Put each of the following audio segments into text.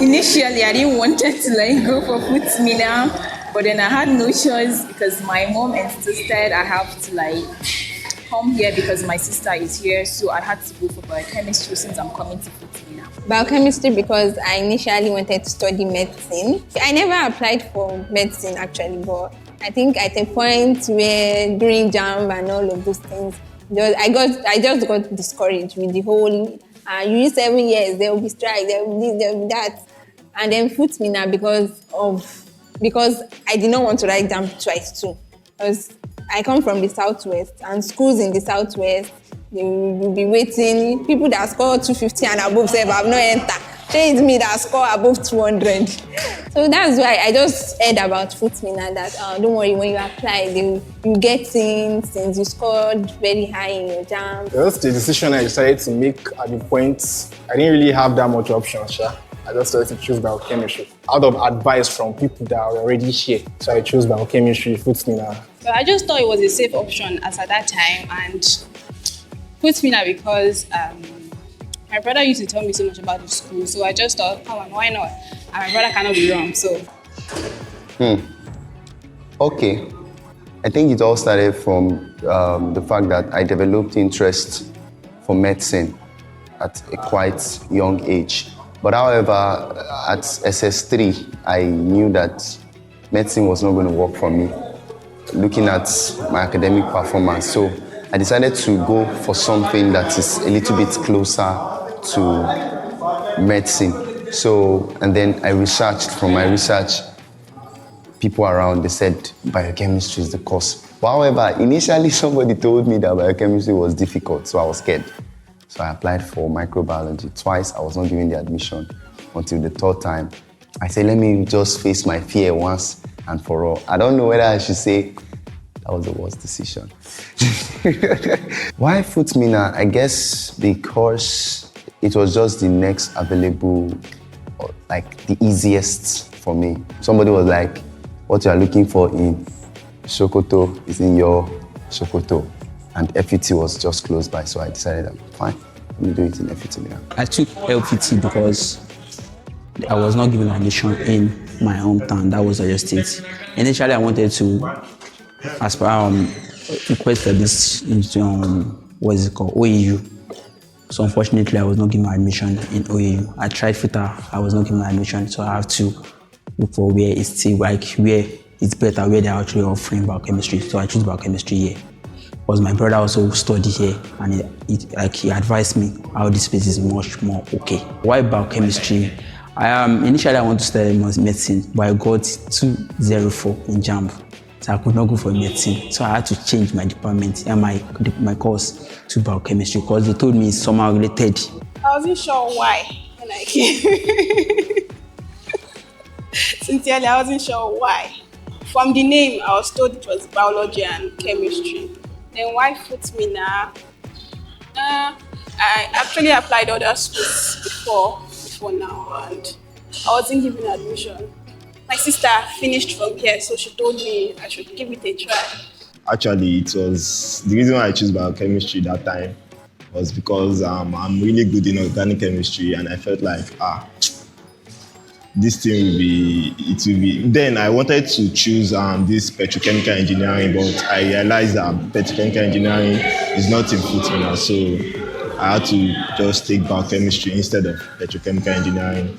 Initially, I didn't want to go for FUTMinna, but then I had no choice because my mom insisted I have to come here because my sister is here, so I had to go for biochemistry since I'm coming to FUTMinna. Biochemistry because I initially wanted to study medicine. I never applied for medicine actually, but I think at a point where during JAMB and all of those things, I just got discouraged with the whole, you use 7 years, there will be strike, there will be this, there will be that. And then FUTMinna because I did not want to write JAMB twice too. Because I come from the Southwest, and schools in the Southwest, they will be waiting. People that score 250 and above say, have no enter. It's me that score above 200. So that's why I just heard about FUTMinna that don't worry, when you apply, you get in since you scored very high in your JAMB. That's the decision I decided to make at the point. I didn't really have that much options, sure. I just started to choose biochemistry out of advice from people that are already here. So I chose biochemistry, FUTMinna. Well, I just thought it was a safe option as at that time, and FUTMinna because my brother used to tell me so much about the school, so I just thought, come on, why not? And my brother cannot be wrong, so. Okay. I think it all started from the fact that I developed interest for medicine at a quite young age. But however, at SS3, I knew that medicine was not going to work for me, looking at my academic performance. So I decided to go for something that is a little bit closer to medicine. So, and then I researched. From my research, people around, they said biochemistry is the course. But however, initially somebody told me that biochemistry was difficult, so I was scared. So I applied for microbiology. Twice I was not given the admission until the third time. I said, let me just face my fear once and for all. I don't know whether I should say that was the worst decision. Why FUTMinna? I guess because it was just the next available, like the easiest for me. Somebody was like, what you are looking for in Sokoto is in your Sokoto. And FUT was just close by, so I decided, fine, let me do it in FUTMinna. I took LPT because I was not given admission in my hometown, that was Oyo State. Initially, I wanted to request for this into, OAU. So unfortunately, I was not given admission in OAU. I tried FUTA, I was not given admission, so I have to look for where it's still where it's better, where they're actually offering biochemistry. So I choose biochemistry here. Because my brother also studied here, and he advised me how this place is much more okay. Why biochemistry? Initially I wanted to study medicine, but I got 204 in JAMB, so I could not go for medicine. So I had to change my department and my course to biochemistry because they told me it's somehow related. I wasn't sure why when I came. Sincerely, I wasn't sure why. From the name, I was told it was biology and chemistry. Then why FUTMinna? I actually applied other schools before now, and I wasn't given admission. My sister finished from here, so she told me I should give it a try. Actually, it was the reason why I chose biochemistry that time was because I'm really good in organic chemistry, and I felt like this thing will be. Then I wanted to choose this petrochemical engineering, but I realized that petrochemical engineering is not in FUTMinna, so I had to just take biochemistry instead of petrochemical engineering.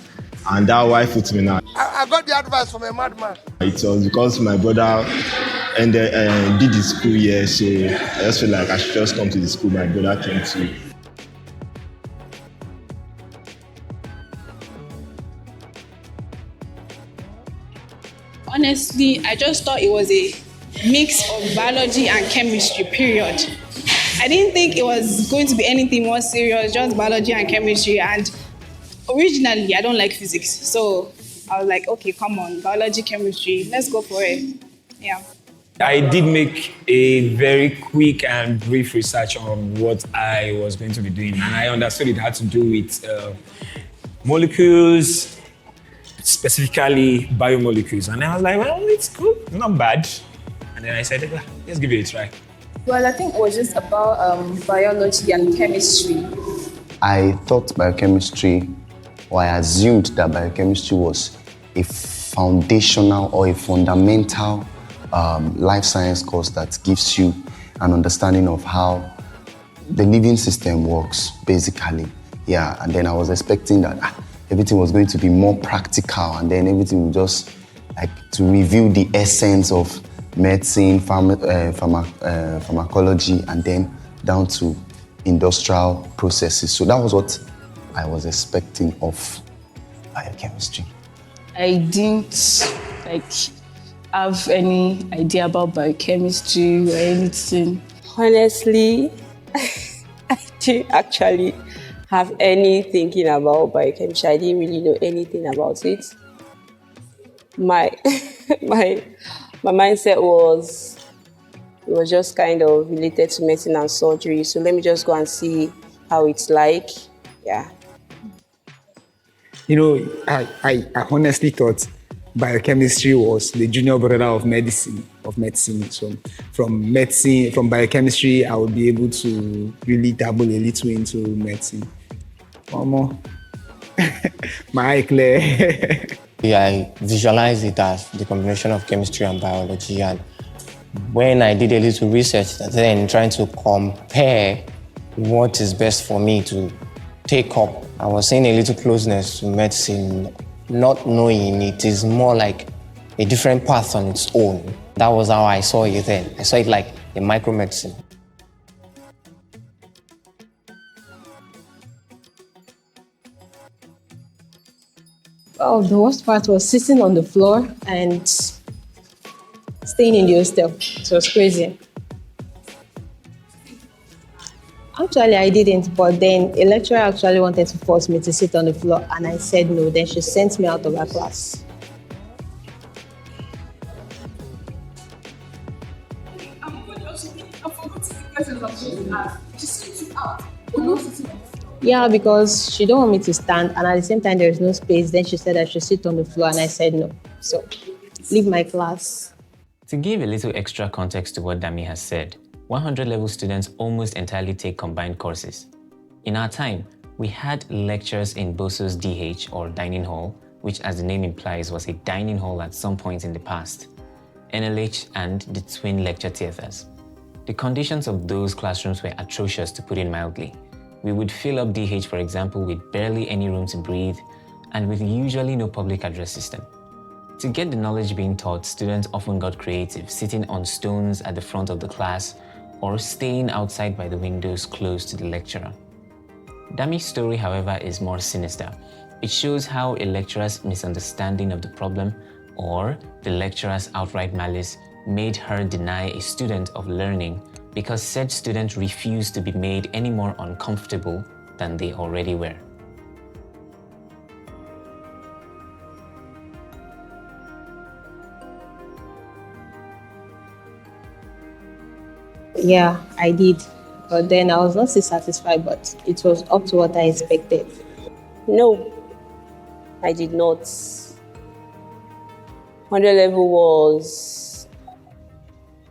And that's why FUTMinna. I got the advice from a madman. It was because my brother did the school year, so I just feel like I should just come to the school my brother came to. Honestly, I just thought it was a mix of biology and chemistry, period. I didn't think it was going to be anything more serious, just biology and chemistry. And originally, I don't like physics. So I was like, okay, come on, biology, chemistry, let's go for it. Yeah. I did make a very quick and brief research on what I was going to be doing. And I understood it had to do with molecules, specifically biomolecules. And I was like, well, it's good, not bad. And then I said, let's give it a try. Well, I think it was just about biology and chemistry. I thought biochemistry or I assumed that biochemistry was a foundational or a fundamental life science course that gives you an understanding of how the living system works, basically. Yeah, and then I was expecting that everything was going to be more practical, and then everything would just like to reveal the essence of medicine, pharmacology, and then down to industrial processes. So that was what I was expecting of biochemistry. I didn't have any idea about biochemistry or anything. Honestly, I didn't actually have any thinking about biochemistry. I didn't really know anything about it. My mindset was, it was just kind of related to medicine and surgery. So let me just go and see how it's like. Yeah. You know, I honestly thought biochemistry was the junior brother of medicine. So from biochemistry, I would be able to really dabble a little into medicine. One more. My eye clear. Yeah, I visualize it as the combination of chemistry and biology, and when I did a little research, then trying to compare what is best for me to take up, I was seeing a little closeness to medicine, not knowing it is more like a different path on its own. That was how I saw it then. I saw it like a micro-medicine. Oh, the worst part was sitting on the floor and staying in the hostel. It was crazy. Actually, I didn't, but then a lecturer actually wanted to force me to sit on the floor, and I said no. Then she sent me out of her class. Yeah, because she don't want me to stand, and at the same time there is no space. Then she said I should sit on the floor, and I said no. So, leave my class. To give a little extra context to what Dami has said, 100 level students almost entirely take combined courses. In our time, we had lectures in Boso's DH or dining hall, which as the name implies was a dining hall at some point in the past, NLH and the twin lecture theatres. The conditions of those classrooms were atrocious, to put it mildly. We would fill up DH, for example, with barely any room to breathe and with usually no public address system. To get the knowledge being taught, students often got creative, sitting on stones at the front of the class or staying outside by the windows close to the lecturer. Dami's story, however, is more sinister. It shows how a lecturer's misunderstanding of the problem or the lecturer's outright malice made her deny a student of learning because said student refused to be made any more uncomfortable than they already were. Yeah, I did. But then I was not so satisfied, but it was up to what I expected. No, I did not. 100 level was,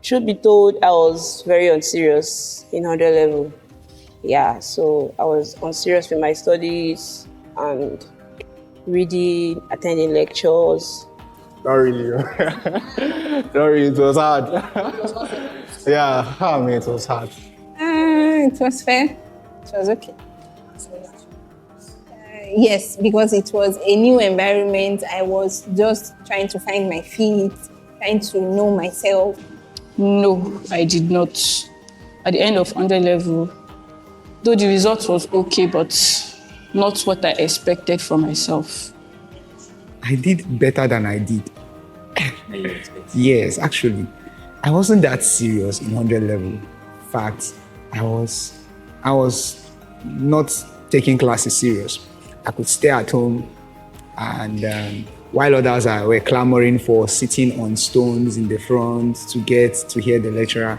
truth be told, I was very unserious in 100 level. Yeah, so I was unserious with my studies and reading, attending lectures. Not really. Not really, it was hard. Yeah, I mean, it was hard. It was fair. It was okay. Yes, because it was a new environment. I was just trying to find my feet, trying to know myself. No, I did not. At the end of 100 level, though the result was okay, but not what I expected for myself. I did better than I did. Yes, actually. I wasn't that serious in 100 level. In fact, I was not taking classes serious. I could stay at home, and while others were clamoring for sitting on stones in the front to get to hear the lecturer,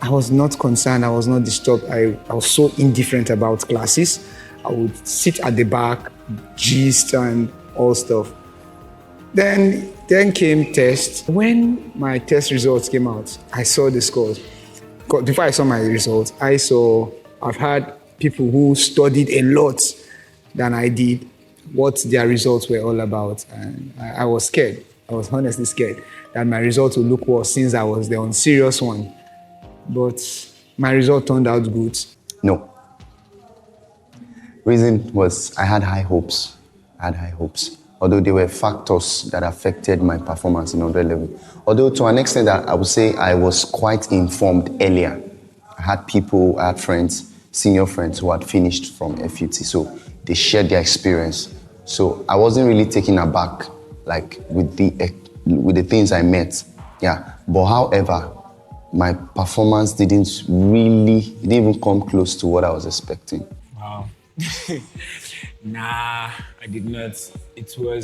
I was not concerned, I was not disturbed. I was so indifferent about classes. I would sit at the back, gist and all stuff. Then came test. When my test results came out, I saw the scores. Before I saw my results, I've had people who studied a lot than I did, what their results were all about. And I was scared. I was honestly scared that my results would look worse since I was the unserious one. But my result turned out good. No. Reason was I had high hopes. Although there were factors that affected my performance in 100 level. Although to an extent that I would say I was quite informed earlier. I had friends, senior friends who had finished from FUT, so they shared their experience. So I wasn't really taken aback like with the things I met. Yeah. But however, my performance didn't even come close to what I was expecting. Wow. Nah, I did not.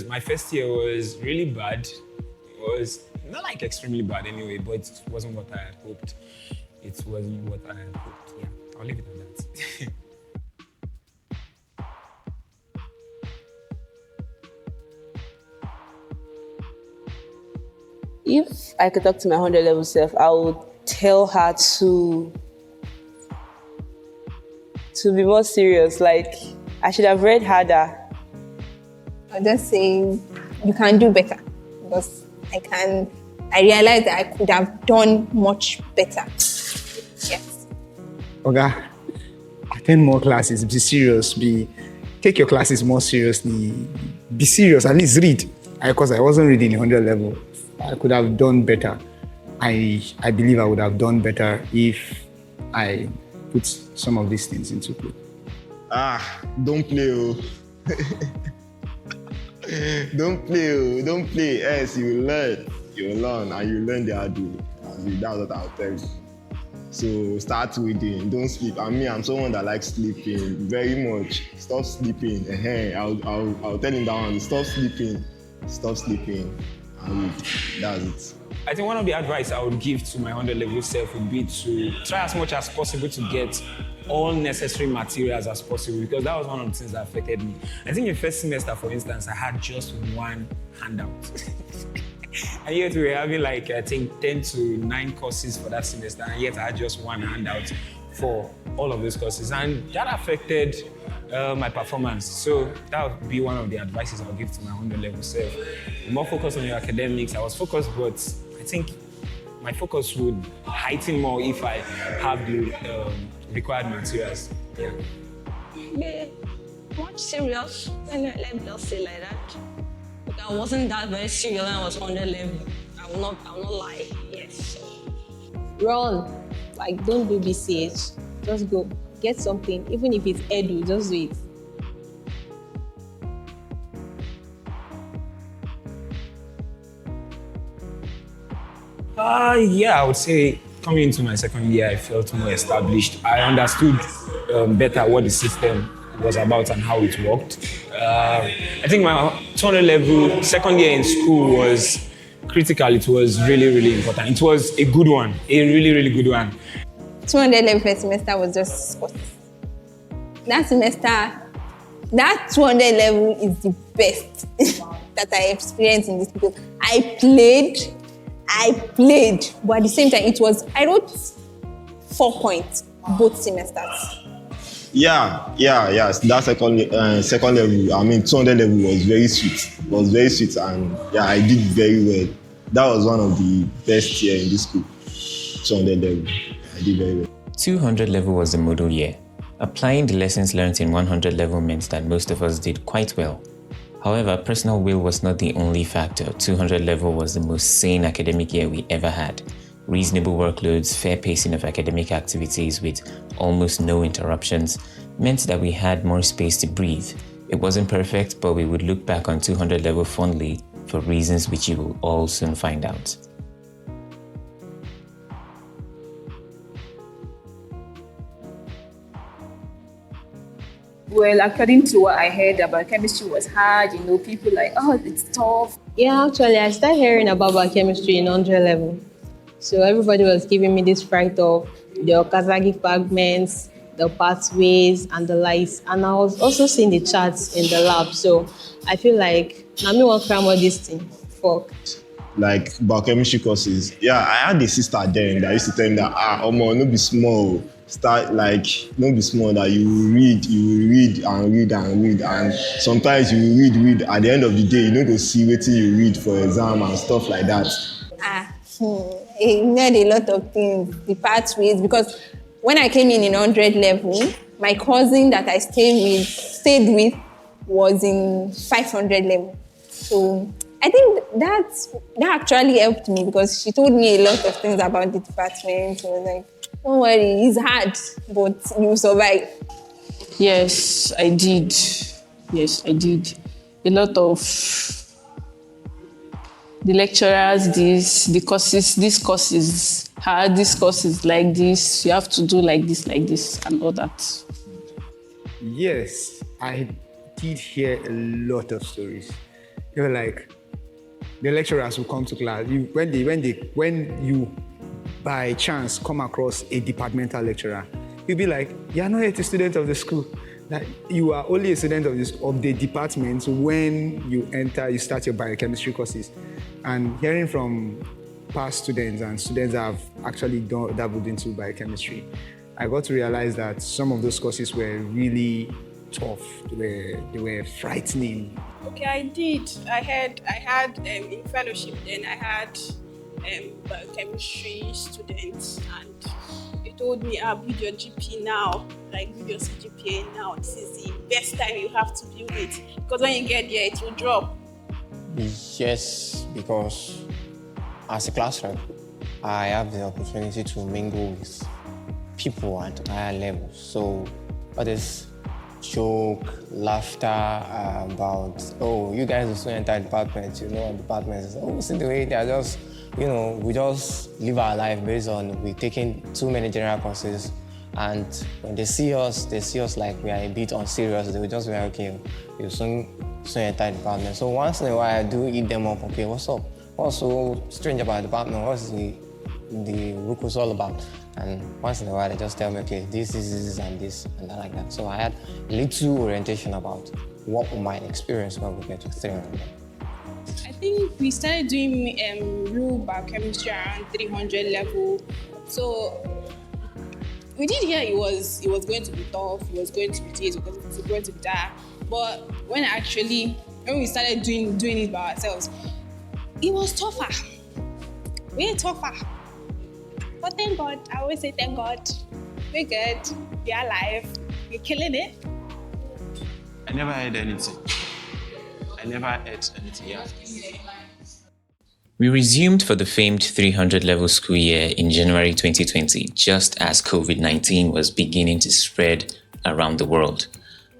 My first year was really bad. It was not like extremely bad anyway, but it wasn't what I had hoped. Yeah, I'll leave it at that. If I could talk to my 100 level self, I would tell her to be more serious. Like, I should have read harder. I'll just say you can do better, because I realized that I could have done much better. Yes. Okay. Attend more classes, be serious, take your classes more seriously, be serious, at least read. Because I wasn't reading 100 level. I could have done better. I believe I would have done better if I put some of these things into play. Don't play, oh. Don't play. Yes, you learn, and you learn the hard way. That's what I'll tell you. So start reading, don't sleep. I'm someone that likes sleeping very much. Stop sleeping. I'll tell him that one. Stop sleeping. And that's it. I think one of the advice I would give to my 100 level self would be to try as much as possible to get all necessary materials as possible, because that was one of the things that affected me. I think in first semester, for instance, I had just one handout. And yet we were having like, I think 10 to 9 courses for that semester, and yet I had just one handout for all of those courses. And that affected my performance. So that would be one of the advices I'll give to my 100 level self. More focus on your academics. I was focused, but I think my focus would heighten more if I have the required materials. Yeah. Much serious. Let me just say like that. I wasn't that very serious when I was 100 level. I will not lie. Yes. Run. Like, don't do BCH. Just go. Get something. Even if it's edu, just do it. Yeah, I would say coming into my second year, I felt more established. I understood better what the system was about and how it worked. I think my 200 level second year in school was critical. It was really, really important. It was a good one, a really, really good one. 200 level first semester was just sports. That semester, that 200 level is the best that I experienced in this, because I played, but at the same time, I wrote 4 points both semesters. Yeah. That second level, 200 level was very sweet. And yeah, I did very well. That was one of the best year in this school. 200 level, I did very well. 200 level was the model year. Applying the lessons learned in 100 level meant that most of us did quite well. However, personal will was not the only factor. 200 level was the most sane academic year we ever had. Reasonable workloads, fair pacing of academic activities with almost no interruptions meant that we had more space to breathe. It wasn't perfect, but we would look back on 200 level fondly for reasons which you will all soon find out. Well, according to what I heard, about chemistry was hard. People like, oh, it's tough. Yeah, actually, I started hearing about biochemistry in 100 level. So everybody was giving me this fright of the Okazaki fragments, the pathways, and the lights. And I was also seeing the charts in the lab. So I feel like, now me want to cram all this thing. Fuck. Like biochemistry courses. Yeah, I had a sister then that used to tell me that, no be small. start like don't be small that you read and sometimes you read at the end of the day you no go see wetin you read for exam and stuff like that. It made a lot of things, the pathways, because when I came in 100 level, my cousin that I stayed with was in 500 level. So I think that actually helped me because she told me a lot of things about the department. She was like, don't worry, it's hard, but you survive. Yes, I did. A lot of the lecturers, these courses hard, these courses like this, you have to do like this, and all that. Yes, I did hear a lot of stories. They were like, the lecturers will come to class. When you by chance come across a departmental lecturer, you'll be like, you're not yet a student of the school. That you are only a student of the department when you start your biochemistry courses. And hearing from past students and students that have actually dabbled into biochemistry, I got to realize that some of those courses were really tough. They were frightening. Okay, I did. I had in fellowship then I had biochemistry students, and they told me, build your GP now, like build your CGPA now. This is the best time you have to build it, because when you get there, it will drop. Yes, because as a class rep, I have the opportunity to mingle with people at higher levels. So all this joke, laughter about, oh, you guys are so entire department, what department is, see the way they are just, we just live our life based on we taking too many general courses, and when they see us like we are a bit unserious, they will just be like, okay, you're so entire department. So once in a while I do eat them up, okay, what's up? What's so strange about the department? What's the ruckus all about? And once in a while they just tell me, okay, this and this and that like that. So I had little orientation about what we might experience when we get to 300. I think we started doing real biochemistry around 300 level. So we did hear it was going to be tough, it was going to be this, it was going to be that. But when we started doing it by ourselves, it was tougher. Way tougher. But thank God, I always say thank God. We're good, we're alive, we're killing it. I never had anything. Yeah. We resumed for the famed 300 level school year in January 2020, just as COVID-19 was beginning to spread around the world.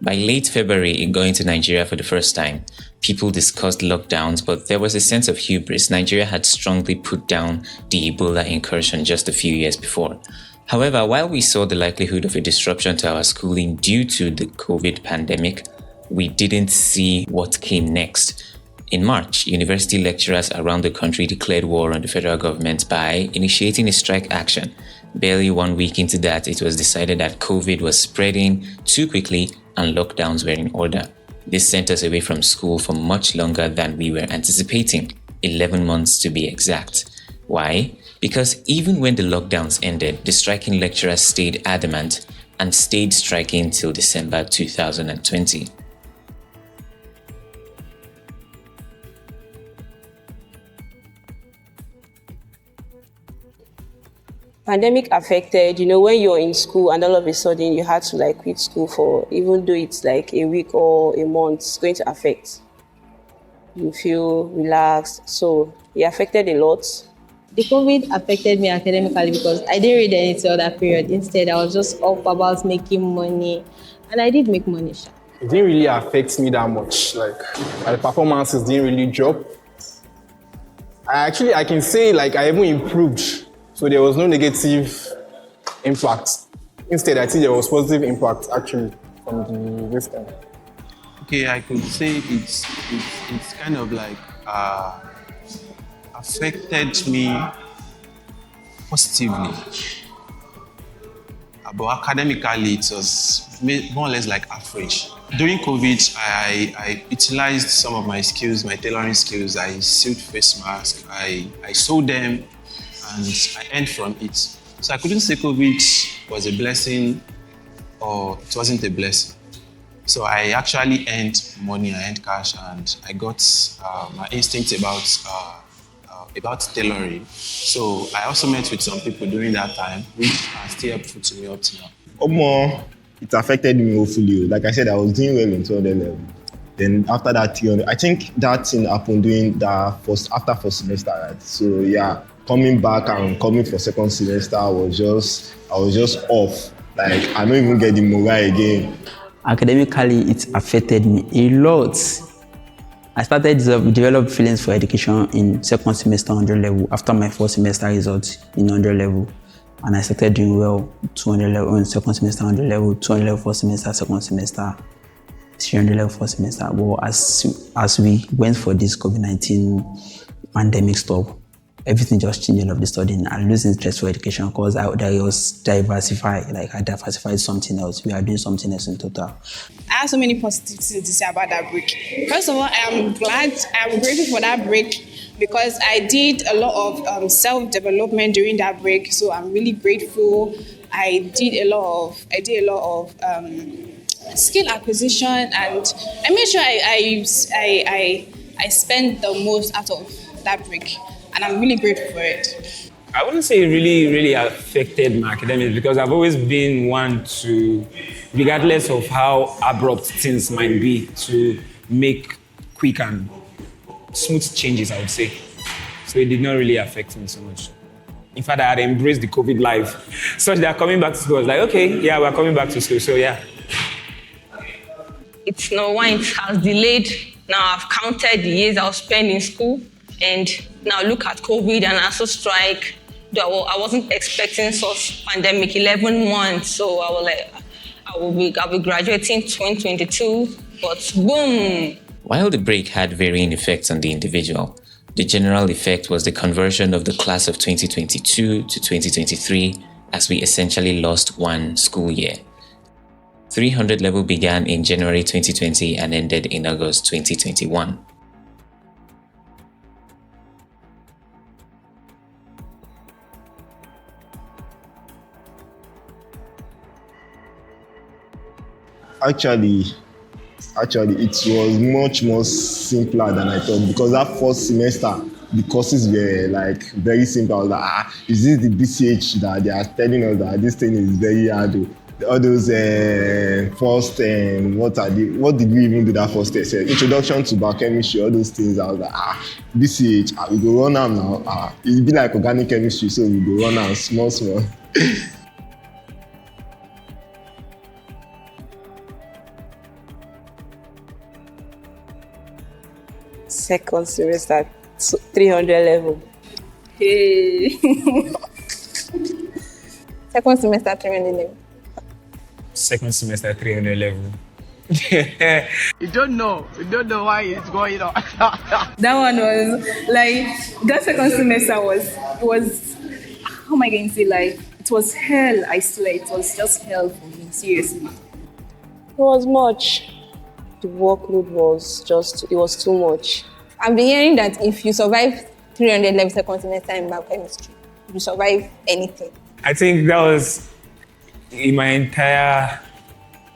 By late February, it got into Nigeria for the first time. People discussed lockdowns, but there was a sense of hubris. Nigeria had strongly put down the Ebola incursion just a few years before. However, while we saw the likelihood of a disruption to our schooling due to the COVID pandemic, we didn't see what came next. In March, university lecturers around the country declared war on the federal government by initiating a strike action. Barely 1 week into that, it was decided that COVID was spreading too quickly and lockdowns were in order. This sent us away from school for much longer than we were anticipating, 11 months to be exact. Why? Because even when the lockdowns ended, the striking lecturers stayed adamant and stayed striking till December 2020. Pandemic affected, when you're in school and all of a sudden you had to quit school for, even though it's like a week or a month, it's going to affect. You feel relaxed. So it affected a lot. The COVID affected me academically because I didn't read anything other period. Instead, I was just up about making money, and I did make money. It didn't really affect me that much. My performances didn't really drop. I can say I even improved. So there was no negative impact. Instead, I think there was positive impact actually from this time. Okay, I could say it's kind of affected me positively. But academically, it was more or less average. During COVID, I utilized some of my skills, my tailoring skills. I sewed face masks, I sold them, and I earned from it. So I couldn't say COVID was a blessing or it wasn't a blessing. So I actually earned money, I earned cash, and I got my instinct about tailoring. So I also met with some people during that time, which are still helpful to me up to now. It affected me hopefully. Like I said, I was doing well in 200 level. Then after that 300, I think that thing happened during after first semester, right? So yeah, coming back and coming for second semester, I was just off. Like I don't even get the morale again. Academically, it affected me a lot. I started to develop feelings for education in second semester 100 level after my first semester results in 100 level. And I started doing well 200 level in second semester 100 level, 200 level first semester, second semester, 300 level first semester. But as we went for this COVID-19 pandemic stuff, everything just changed. I love the studying. I lose interest for education because I was diversified. Like I diversified something else. We are doing something else in total. I have so many positive things to say about that break. First of all, I'm grateful for that break because I did a lot of self-development during that break. So I'm really grateful. I did a lot of skill acquisition, and I made sure I spent the most out of that break. And I'm really grateful for it. I wouldn't say it really affected my academics because I've always been one to, regardless of how abrupt things might be, to make quick and smooth changes, I would say. So it did not really affect me so much. In fact, I had embraced the COVID life. Such that coming back to school, I was like, okay, yeah, we're coming back to school, so yeah. It has delayed. Now I've counted the years I'll spend in school, and now look at COVID and also strike. I wasn't expecting such pandemic, 11 months. So I was like, I'll be graduating 2022, but boom. While the break had varying effects on the individual, the general effect was the conversion of the class of 2022 to 2023, as we essentially lost one school year. 300 level began in January 2020 and ended in August 2021. Actually, it was much more simpler than I thought because that first semester, the courses were like very simple. I was like, is this the BCH that they are telling us that this thing is very hard? All those what did we even do that first test? Introduction to biochemistry, all those things. I was like, BCH, we go run am now. It'd be like organic chemistry, so we go run am small. Second semester, 300 level. Hey. Second semester, 300 level. Second semester, 300 level. You don't know why it's going on. That one was like, that second semester was how am I going to say, like, it was hell, I swear. It was just hell for me, seriously. It was much. The workload was too much. I've been hearing that if you survive 300 level second semester in biochemistry, you survive anything. I think that was in my entire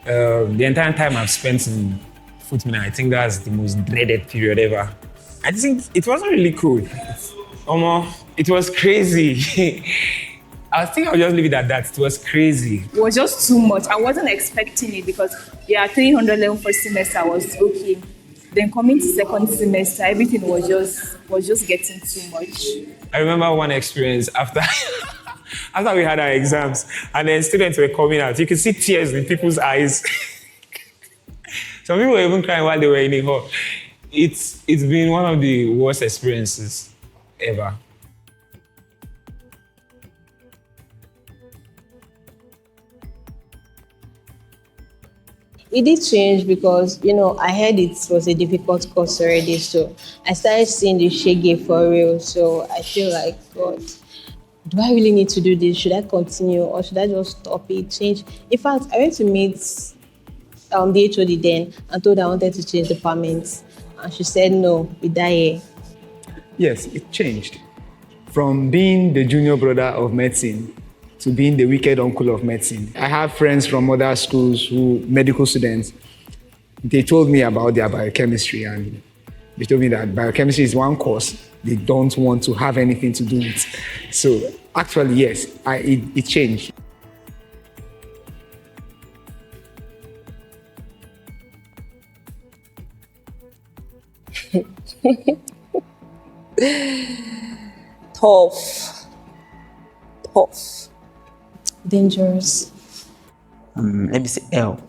time I've spent in FUTMinna. I think that's the most dreaded period ever. I think it wasn't really cool. It was crazy. I think I'll just leave it at that. It was crazy. It was just too much. I wasn't expecting it because 300 level first semester was okay. Then coming to second semester, everything was just getting too much. I remember one experience after we had our exams and then students were coming out. You could see tears in people's eyes. Some people were even crying while they were in the hall. It's been one of the worst experiences ever. It did change because, I heard it was a difficult course already. So I started seeing the shege for real. So I feel like, God, do I really need to do this? Should I continue or should I just stop it, change? In fact, I went to meet the HOD then and told her I wanted to change departments. And she said, no, we die here. Yes, it changed. From being the junior brother of medicine to being the wicked uncle of medicine. I have friends from other schools medical students, they told me about their biochemistry, and they told me that biochemistry is one course they don't want to have anything to do with. So actually, yes, it changed. Tough. Dangerous. Let me say L.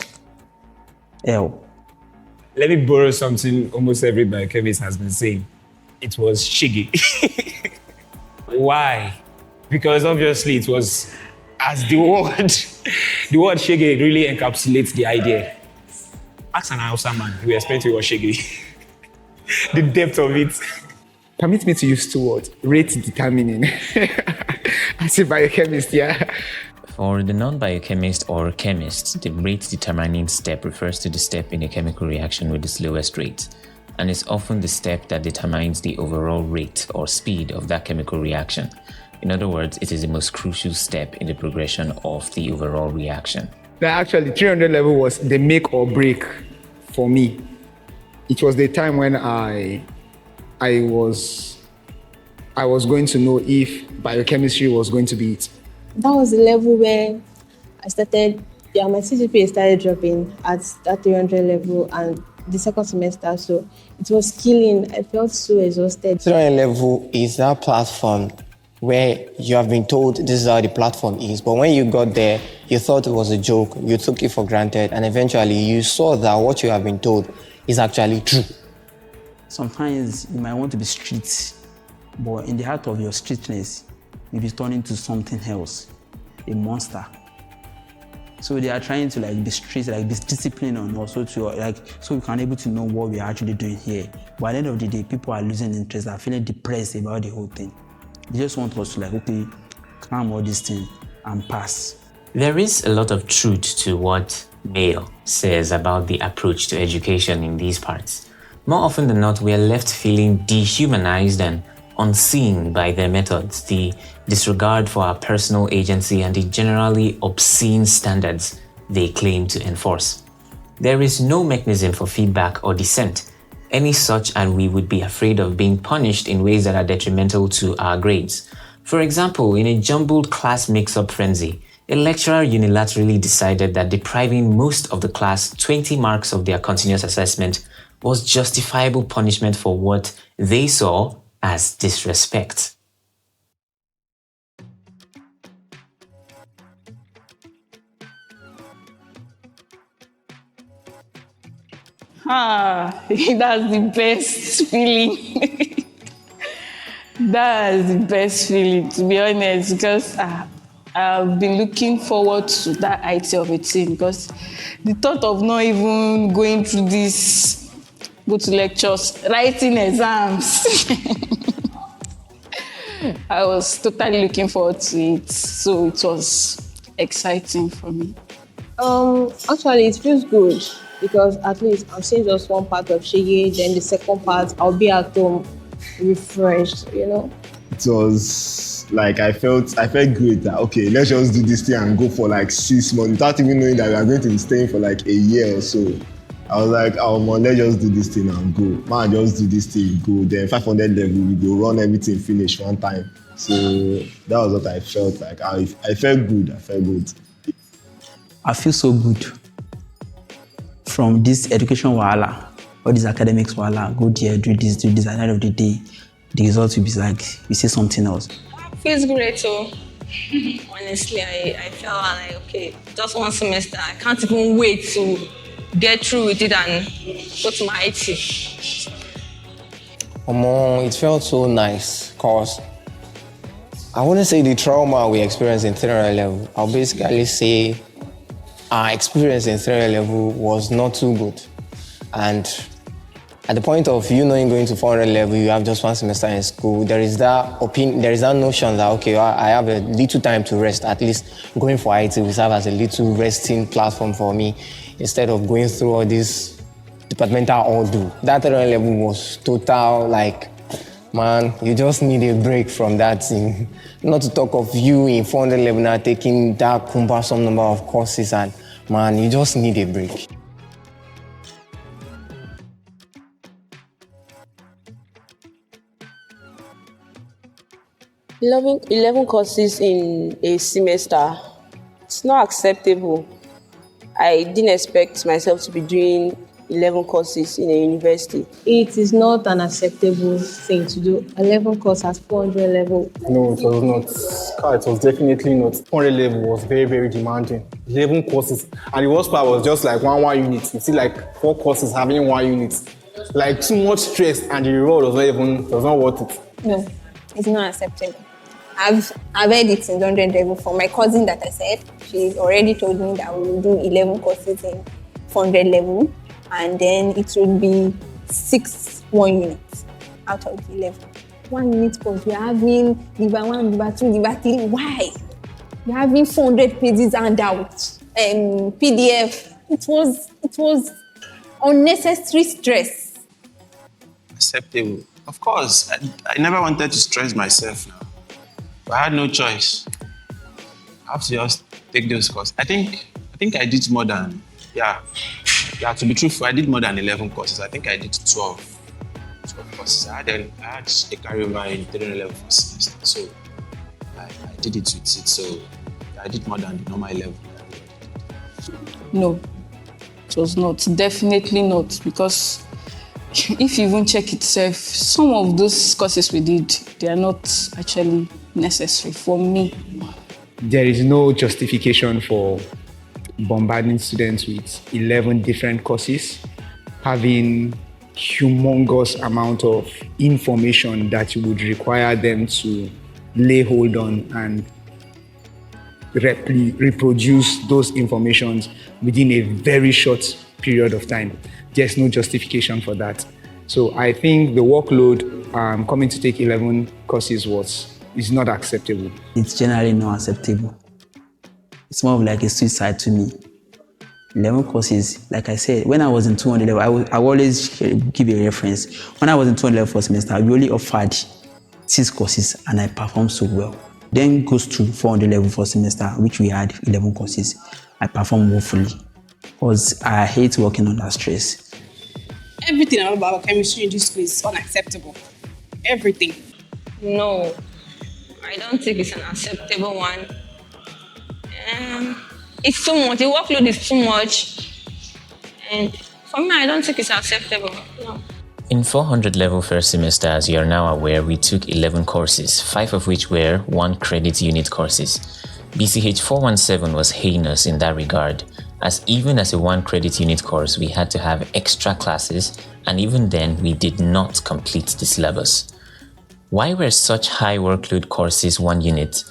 Let me borrow something almost every biochemist has been saying. It was shiggy. Why? Because obviously it was, as the word shiggy really encapsulates the idea. Ask an Hausa man, he will explain to you what shiggy. The depth of it. Permit me to use two words, rate determining. As a biochemist, yeah. For the non-biochemist or chemist, the rate determining step refers to the step in a chemical reaction with the slowest rate, and is often the step that determines the overall rate or speed of that chemical reaction. In other words, it is the most crucial step in the progression of the overall reaction. Now, actually, 300 level was the make or break for me. It was the time when I was going to know if biochemistry was going to be it. That was the level where I started, my CGPA started dropping at that 300 level and the second semester, so it was killing. I felt so exhausted. 300 level is that platform where you have been told this is how the platform is, but when you got there, you thought it was a joke, you took it for granted, and eventually you saw that what you have been told is actually true. Sometimes you might want to be street, but in the heart of your streetness, you'll be turning to something else, a monster. So they are trying to be street, be disciplined and also to so we can able to know what we are actually doing here. But at the end of the day, people are losing interest, are feeling depressed about the whole thing. They just want us to calm all this thing and pass. There is a lot of truth to what Mail says about the approach to education in these parts. More often than not, we are left feeling dehumanized and unseen by their methods, the disregard for our personal agency, and the generally obscene standards they claim to enforce. There is no mechanism for feedback or dissent, any such, and we would be afraid of being punished in ways that are detrimental to our grades. For example, in a jumbled class mix-up frenzy, a lecturer unilaterally decided that depriving most of the class 20 marks of their continuous assessment was justifiable punishment for what they saw as disrespect. That's the best feeling. That's the best feeling, to be honest, because I've been looking forward to that IT of a thing, because the thought of not even going through this, go to lectures, writing exams, I was totally looking forward to it, so it was exciting for me. Actually, it feels good because at least I'm seeing just one part of Shige, then the second part I'll be at home refreshed, It was like I felt great that okay, let's just do this thing and go for 6 months without even knowing that we are going to be staying for a year or so. I was like, oh man, let's just do this thing and go. Man, just do this thing, go. Then 500 level, we go run everything, finish one time. So that was what I felt like. I felt good. I feel so good from this education wahala, all these academics wahala, go there, do this. At the end of the day, the result will be we see something else. Feels great, so honestly, I felt like, okay, just one semester. I can't even wait to get through with it and go to my IT. It felt so nice because I wouldn't say the trauma we experienced in 300 level. I'll basically say our experience in 300 level was not too good. And at the point of going to 400 level, you have just one semester in school, there is that notion that, okay, I have a little time to rest. At least going for IT will serve as a little resting platform for me instead of going through all this departmental all-do. That 300 level was total, Man, you just need a break from that thing. Not to talk of you in 400 level now taking that cumbersome number of courses, and man, you just need a break. Eleven courses in a semester, it's not acceptable. I didn't expect myself to be doing 11 courses in a university. It is not an acceptable thing to do. 11 courses at 400 level. No, it was not. It was definitely not. 400 level was very, very demanding. 11 courses. And the worst part was just like one unit. You see like 4 courses having 1 unit. Like too much stress, and the reward was not worth it. No, it's not acceptable. I've heard it in 100 level from my cousin that I said. She already told me that we will do 11 courses in 400 level, and then it will be 6 1 units out of 11. 1 unit course, we're having Liver 1, Liver 2, Liver 3. Why? We're having 400 pages handout, PDF. It was unnecessary stress. Acceptable. Of course, I never wanted to stress myself now. But I had no choice. I have to just take those courses. I think I did more than, to be truthful, I did more than 11 courses. I think I did 12 courses. I had a carryover in 300 level for semester. So I did it with it. So I did more than the normal 11. No, it was not. Definitely not. Because if you even check itself, some of those courses we did, they are not actually necessary for me. There is no justification for bombarding students with 11 different courses, having humongous amount of information that you would require them to lay hold on and reproduce those informations within a very short period of time. There's no justification for that. So I think the workload coming to take 11 courses is not acceptable. It's generally not acceptable. It's more of like a suicide to me. 11 courses, like I said, when I was in 200 level, I always give a reference. When I was in 200 level for semester, we only offered 6 courses and I performed so well. Then goes to 400 level for semester, which we had 11 courses. I performed woefully because I hate working under stress. Everything about biochemistry in this school is unacceptable. Everything. No, I don't think it's an acceptable one. It's too much. The workload is too much. And for me, I don't think it's acceptable. No. In 400 level first semester, as you are now aware, we took 11 courses, 5 of which were 1 credit unit courses. BCH 417 was heinous in that regard, as even as a 1 credit unit course, we had to have extra classes, and even then, we did not complete the syllabus. Why were such high workload courses 1 unit?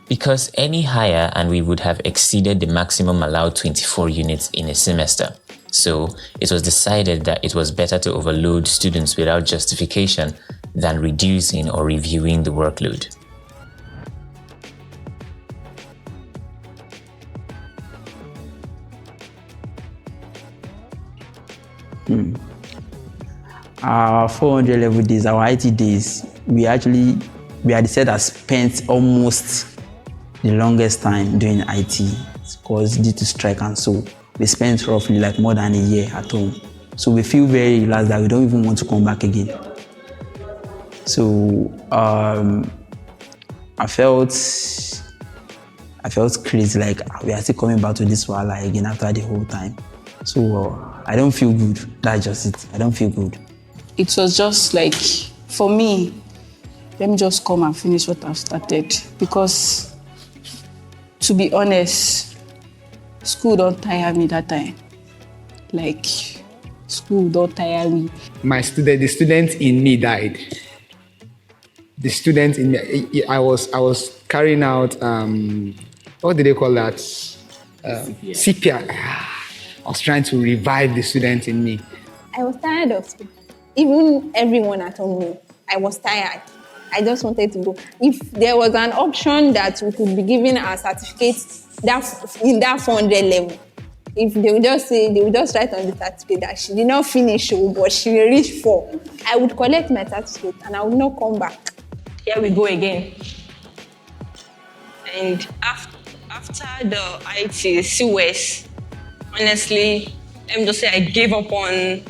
Because any higher and we would have exceeded the maximum allowed 24 units in a semester. So it was decided that it was better to overload students without justification than reducing or reviewing the workload. Our 400 level days, our IT days, we had said that spent almost the longest time doing IT because due to strike, and so we spent roughly like more than a year at home. So we feel very relaxed that we don't even want to come back again. So I felt crazy, like we are still coming back to this wala again after the whole time. So I don't feel good. That's just it. I don't feel good. It was just like, for me, let me just come and finish what I've started. Because, to be honest, school don't tire me that time. Like, school don't tire me. The student in me died. The student in me, I was carrying out, what do they call that? CPR. I was trying to revive the student in me. I was tired of school. Even everyone at home knew. I was tired. I just wanted to go. If there was an option that we could be given our certificates in that 400 level, If they would just say, they would just write on the certificate that she did not finish, but she reached 4, I would collect my certificate and I would not come back. Here we go again. And after the IT, COS, honestly, let me just say I gave up on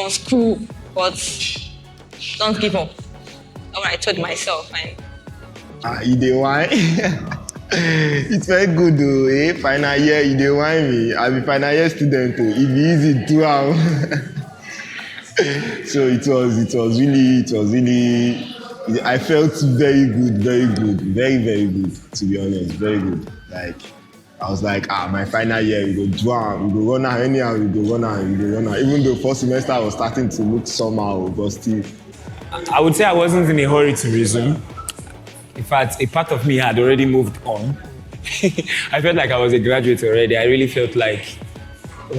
school, but don't give up. That's what I told myself. And You dey whine? It's very good though, eh? Final year, you dey whine me. I be final year student too. It be easy to am. So it was really. I felt very good, very good. To be honest, very good. Like I was like, my final year, we go do am, we go run am anyhow, we go run am. Even though first semester I was starting to look somehow, but still. I would say I wasn't in a hurry to resume. In fact, a part of me had already moved on. I felt like I was a graduate already. I really felt like,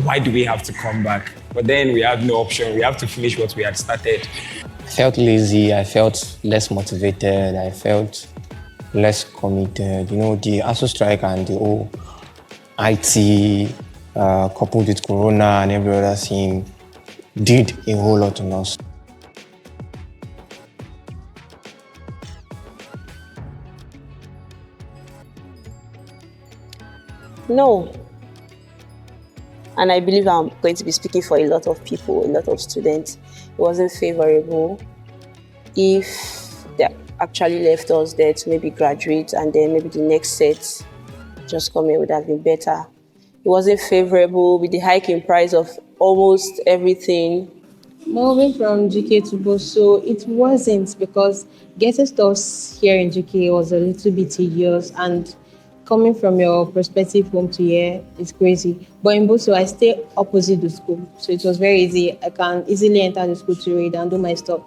why do we have to come back? But then we had no option. We have to finish what we had started. I felt lazy, I felt less motivated, I felt less committed. You know, the ASU strike and the whole IT coupled with Corona and every other thing did a whole lot on us. No. And I believe I'm going to be speaking for a lot of people, a lot of students. It wasn't favorable. If they actually left us there to maybe graduate and then maybe the next set just come in would have been better. It wasn't favorable with the hike in price of almost everything. Moving from GK to Boso, it wasn't, because getting stuff here in GK was a little bit tedious, and coming from your prospective home to here is crazy. But in Boso, I stay opposite the school, so it was very easy. I can easily enter the school to read and do my stuff.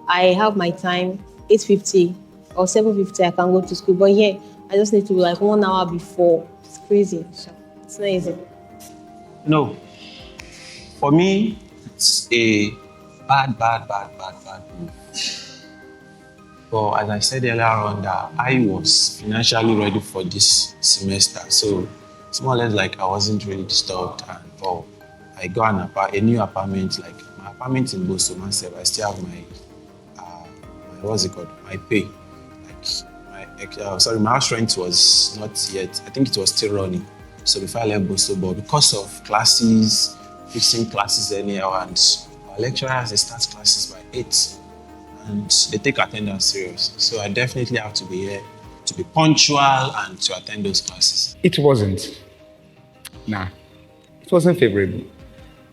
I have my time, 8:50 or 7:50, I can go to school. But here, I just need to be like 1 hour before. It's crazy. So it's not easy. No. For me, it's a bad move. But as I said earlier on, that I was financially ready for this semester. So it's more or less like I wasn't really disturbed. And I got a new apartment, like my apartment in Boso myself. I still have my my pay. My house rent was not yet, I think it was still running. So before I left Boso, but because of classes, fixing classes anyhow, and our lecturers, they start classes by 8. And they take attendance serious. So I definitely have to be here to be punctual and to attend those classes. It wasn't. Nah, it wasn't favorable,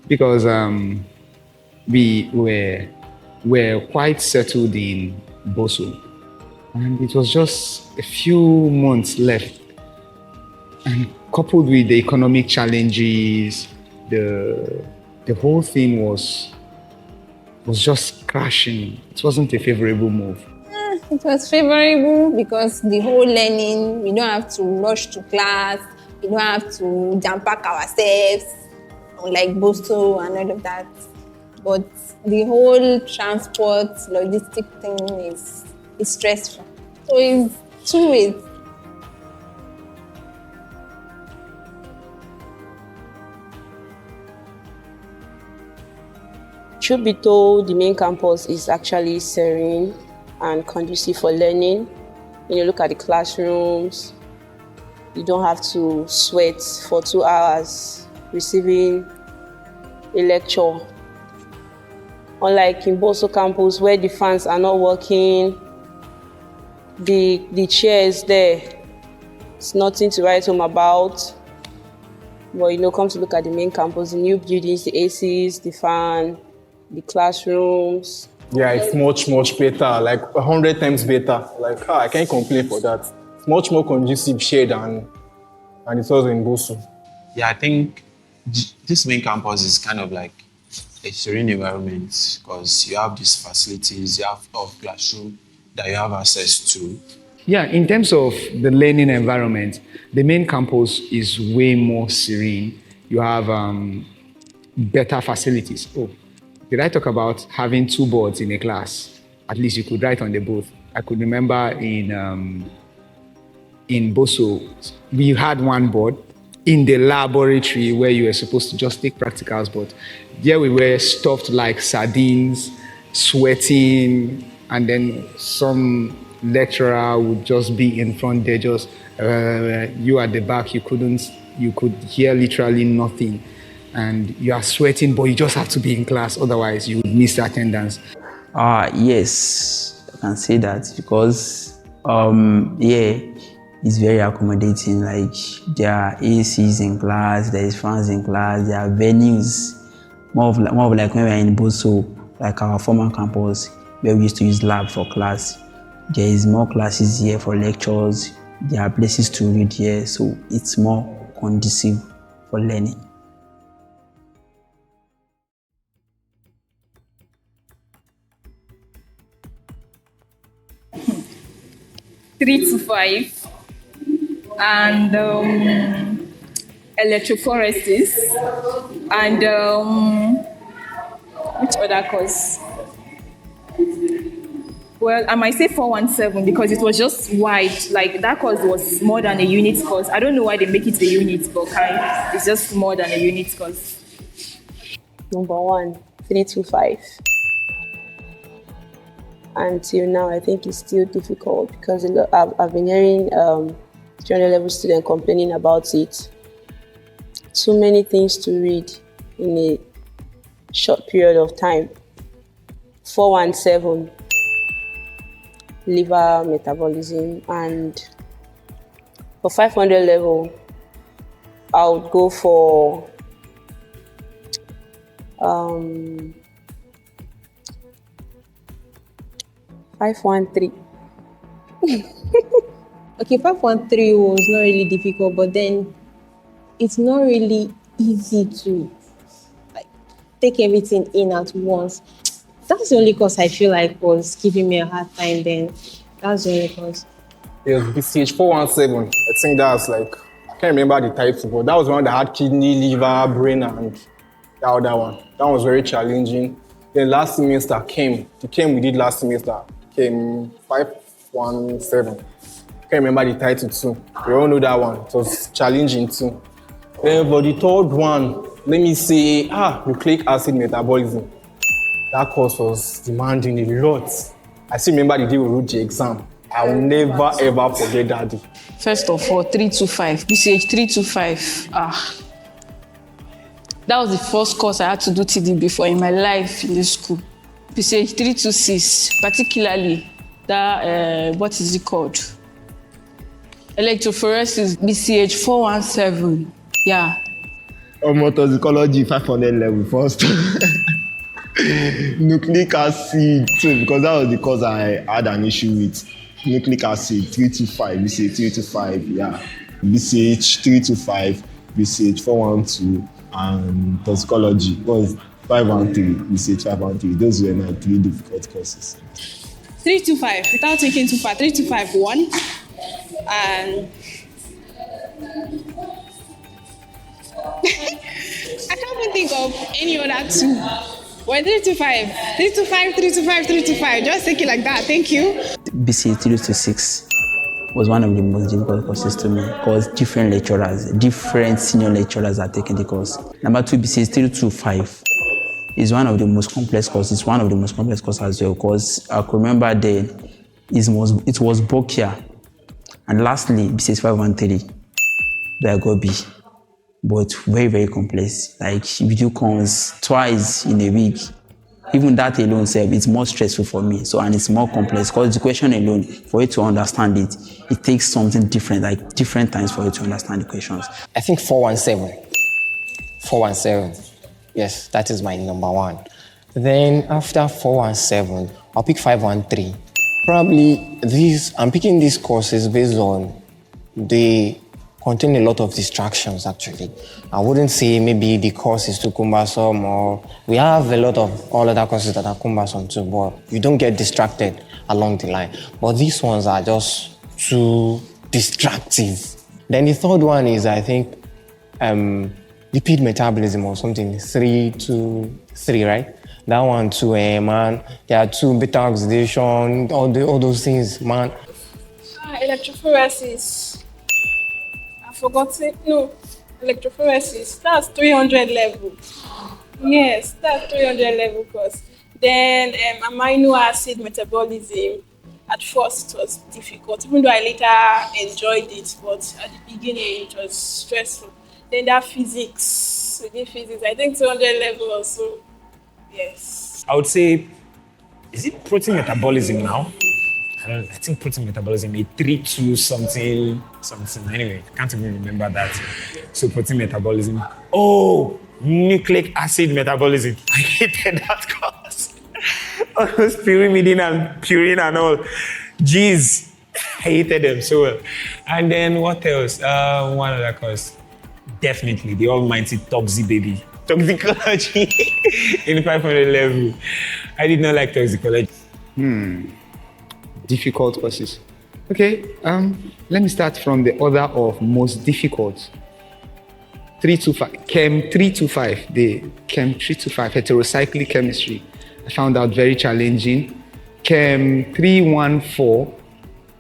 because we were quite settled in Boso, and it was just a few months left. And coupled with the economic challenges, the whole thing was just crashing. It wasn't a favorable move. It was favorable because the whole learning, we don't have to rush to class, we don't have to jam-pack ourselves, like Boso and all of that. But the whole transport, logistic thing is stressful. So it's 2 ways. Truth be told, the main campus is actually serene and conducive for learning. When you look at the classrooms, you don't have to sweat for 2 hours receiving a lecture. Unlike in Boso campus, where the fans are not working, the chairs there, it's nothing to write home about. But come to look at the main campus, the new buildings, the ACs, the fan, the classrooms. Yeah, it's much better, like 100 times better. Like, I can't complain for that. It's much more conducive shade and it was in Boso. Yeah, I think this main campus is kind of like a serene environment because you have these facilities, you have a classroom that you have access to. Yeah, in terms of the learning environment, the main campus is way more serene. You have better facilities. Oh, did I talk about having 2 boards in a class? At least you could write on the both. I could remember in Boso, we had 1 board, in the laboratory where you were supposed to just take practicals, but there we were stuffed like sardines, sweating, and then some lecturer would just be in front there, just you at the back, you could hear literally nothing. And you are sweating, but you just have to be in class, otherwise you would miss the attendance. Yes, I can say that because, it's very accommodating. Like, there are ACs in class, there is fans in class, there are venues. More of like when we are in Boso, like our former campus, where we used to use lab for class. There is more classes here for lectures. There are places to read here, so it's more conducive for learning. Three to five, and electrophoresis, and which other course? Well, I might say 417 because it was just wide. Like, that course was more than a unit course. I don't know why they make it a unit, but it's just more than a unit course. Number 1, 325. Until now, I think it's still difficult because I've been hearing 300 level students complaining about it. Too many things to read in a short period of time. 417, liver metabolism, and for 500 level, I would go for 513. Okay, 513 was not really difficult, but then it's not really easy to take everything in at once. That's the only course I feel like was giving me a hard time then. That's the only course. It was BCH 417. I think that's like, I can't remember the title, but that was one that had kidney, liver, brain, and the other one. That was very challenging. Then last semester came. The chem we did last semester came 517. I can't remember the title too. We all know that one. It was challenging too. Then for the third one, let me say, nucleic acid metabolism. That course was demanding a lot. I still remember the day we wrote the exam. I will never ever forget that day. First of all, 325, BCH 325. That was the first course I had to do TD before in my life in this school. BCH 326, particularly that, what is it called? Electrophoresis, BCH 417. Yeah. Toxicology 500 level first. Nucleic acid too, because that was the course I had an issue with. Nucleic acid 325, BCH 325, yeah. BCH 325, BCH 412, and toxicology was 513, BCH 513. Those were my 3 difficult courses. 325, without thinking too far, 325 1, and I can't even think of any other 2. Well, 325, 325, 325, 325. Just take it like that. Thank you. BCH 326 was one of the most difficult courses to me because different lecturers, different senior lecturers are taking the course. Number 2, BCH 325 is one of the most complex courses. It's one of the most complex courses as well because I could remember then it was Bokia. And lastly, BCH 513, where I got B. But very, very complex. Like, video comes twice in a week. Even that alone, it's more stressful for me. So, and it's more complex because the question alone, for you to understand it, it takes something different, like different times for you to understand the questions. I think 417. 417. Yes, that is my number 1. Then after 417, I'll pick 513. Probably I'm picking these courses based on they contain a lot of distractions, actually. I wouldn't say maybe the course is too cumbersome, or we have a lot of all other courses that are cumbersome too, but you don't get distracted along the line. But these ones are just too distractive. Then the third one is, I think, lipid metabolism or something, 323, right? That one too, man. There are 2 beta oxidation, all those things, man. Electrophoresis. I forgot it. No, electrophoresis. That's 300 level. Yes, that's 300 level course. Then amino acid metabolism. At first, it was difficult, even though I later enjoyed it. But at the beginning, it was stressful. Then that physics, we did physics. I think 200 level or so. Yes. I would say, is it protein metabolism now? I think protein metabolism, a 3-2 something. Anyway, I can't even remember that. So protein metabolism. Oh, nucleic acid metabolism. I hated that course. All those pyrimidine and purine and all. Jeez, I hated them so well. And then what else? One other course. Definitely the almighty Toxi baby. Toxicology in 500 level. I did not like toxicology. Difficult courses. Okay, let me start from the order of most difficult. 325, Chem 325, the Chem 325, heterocyclic chemistry. I found that very challenging. Chem 314,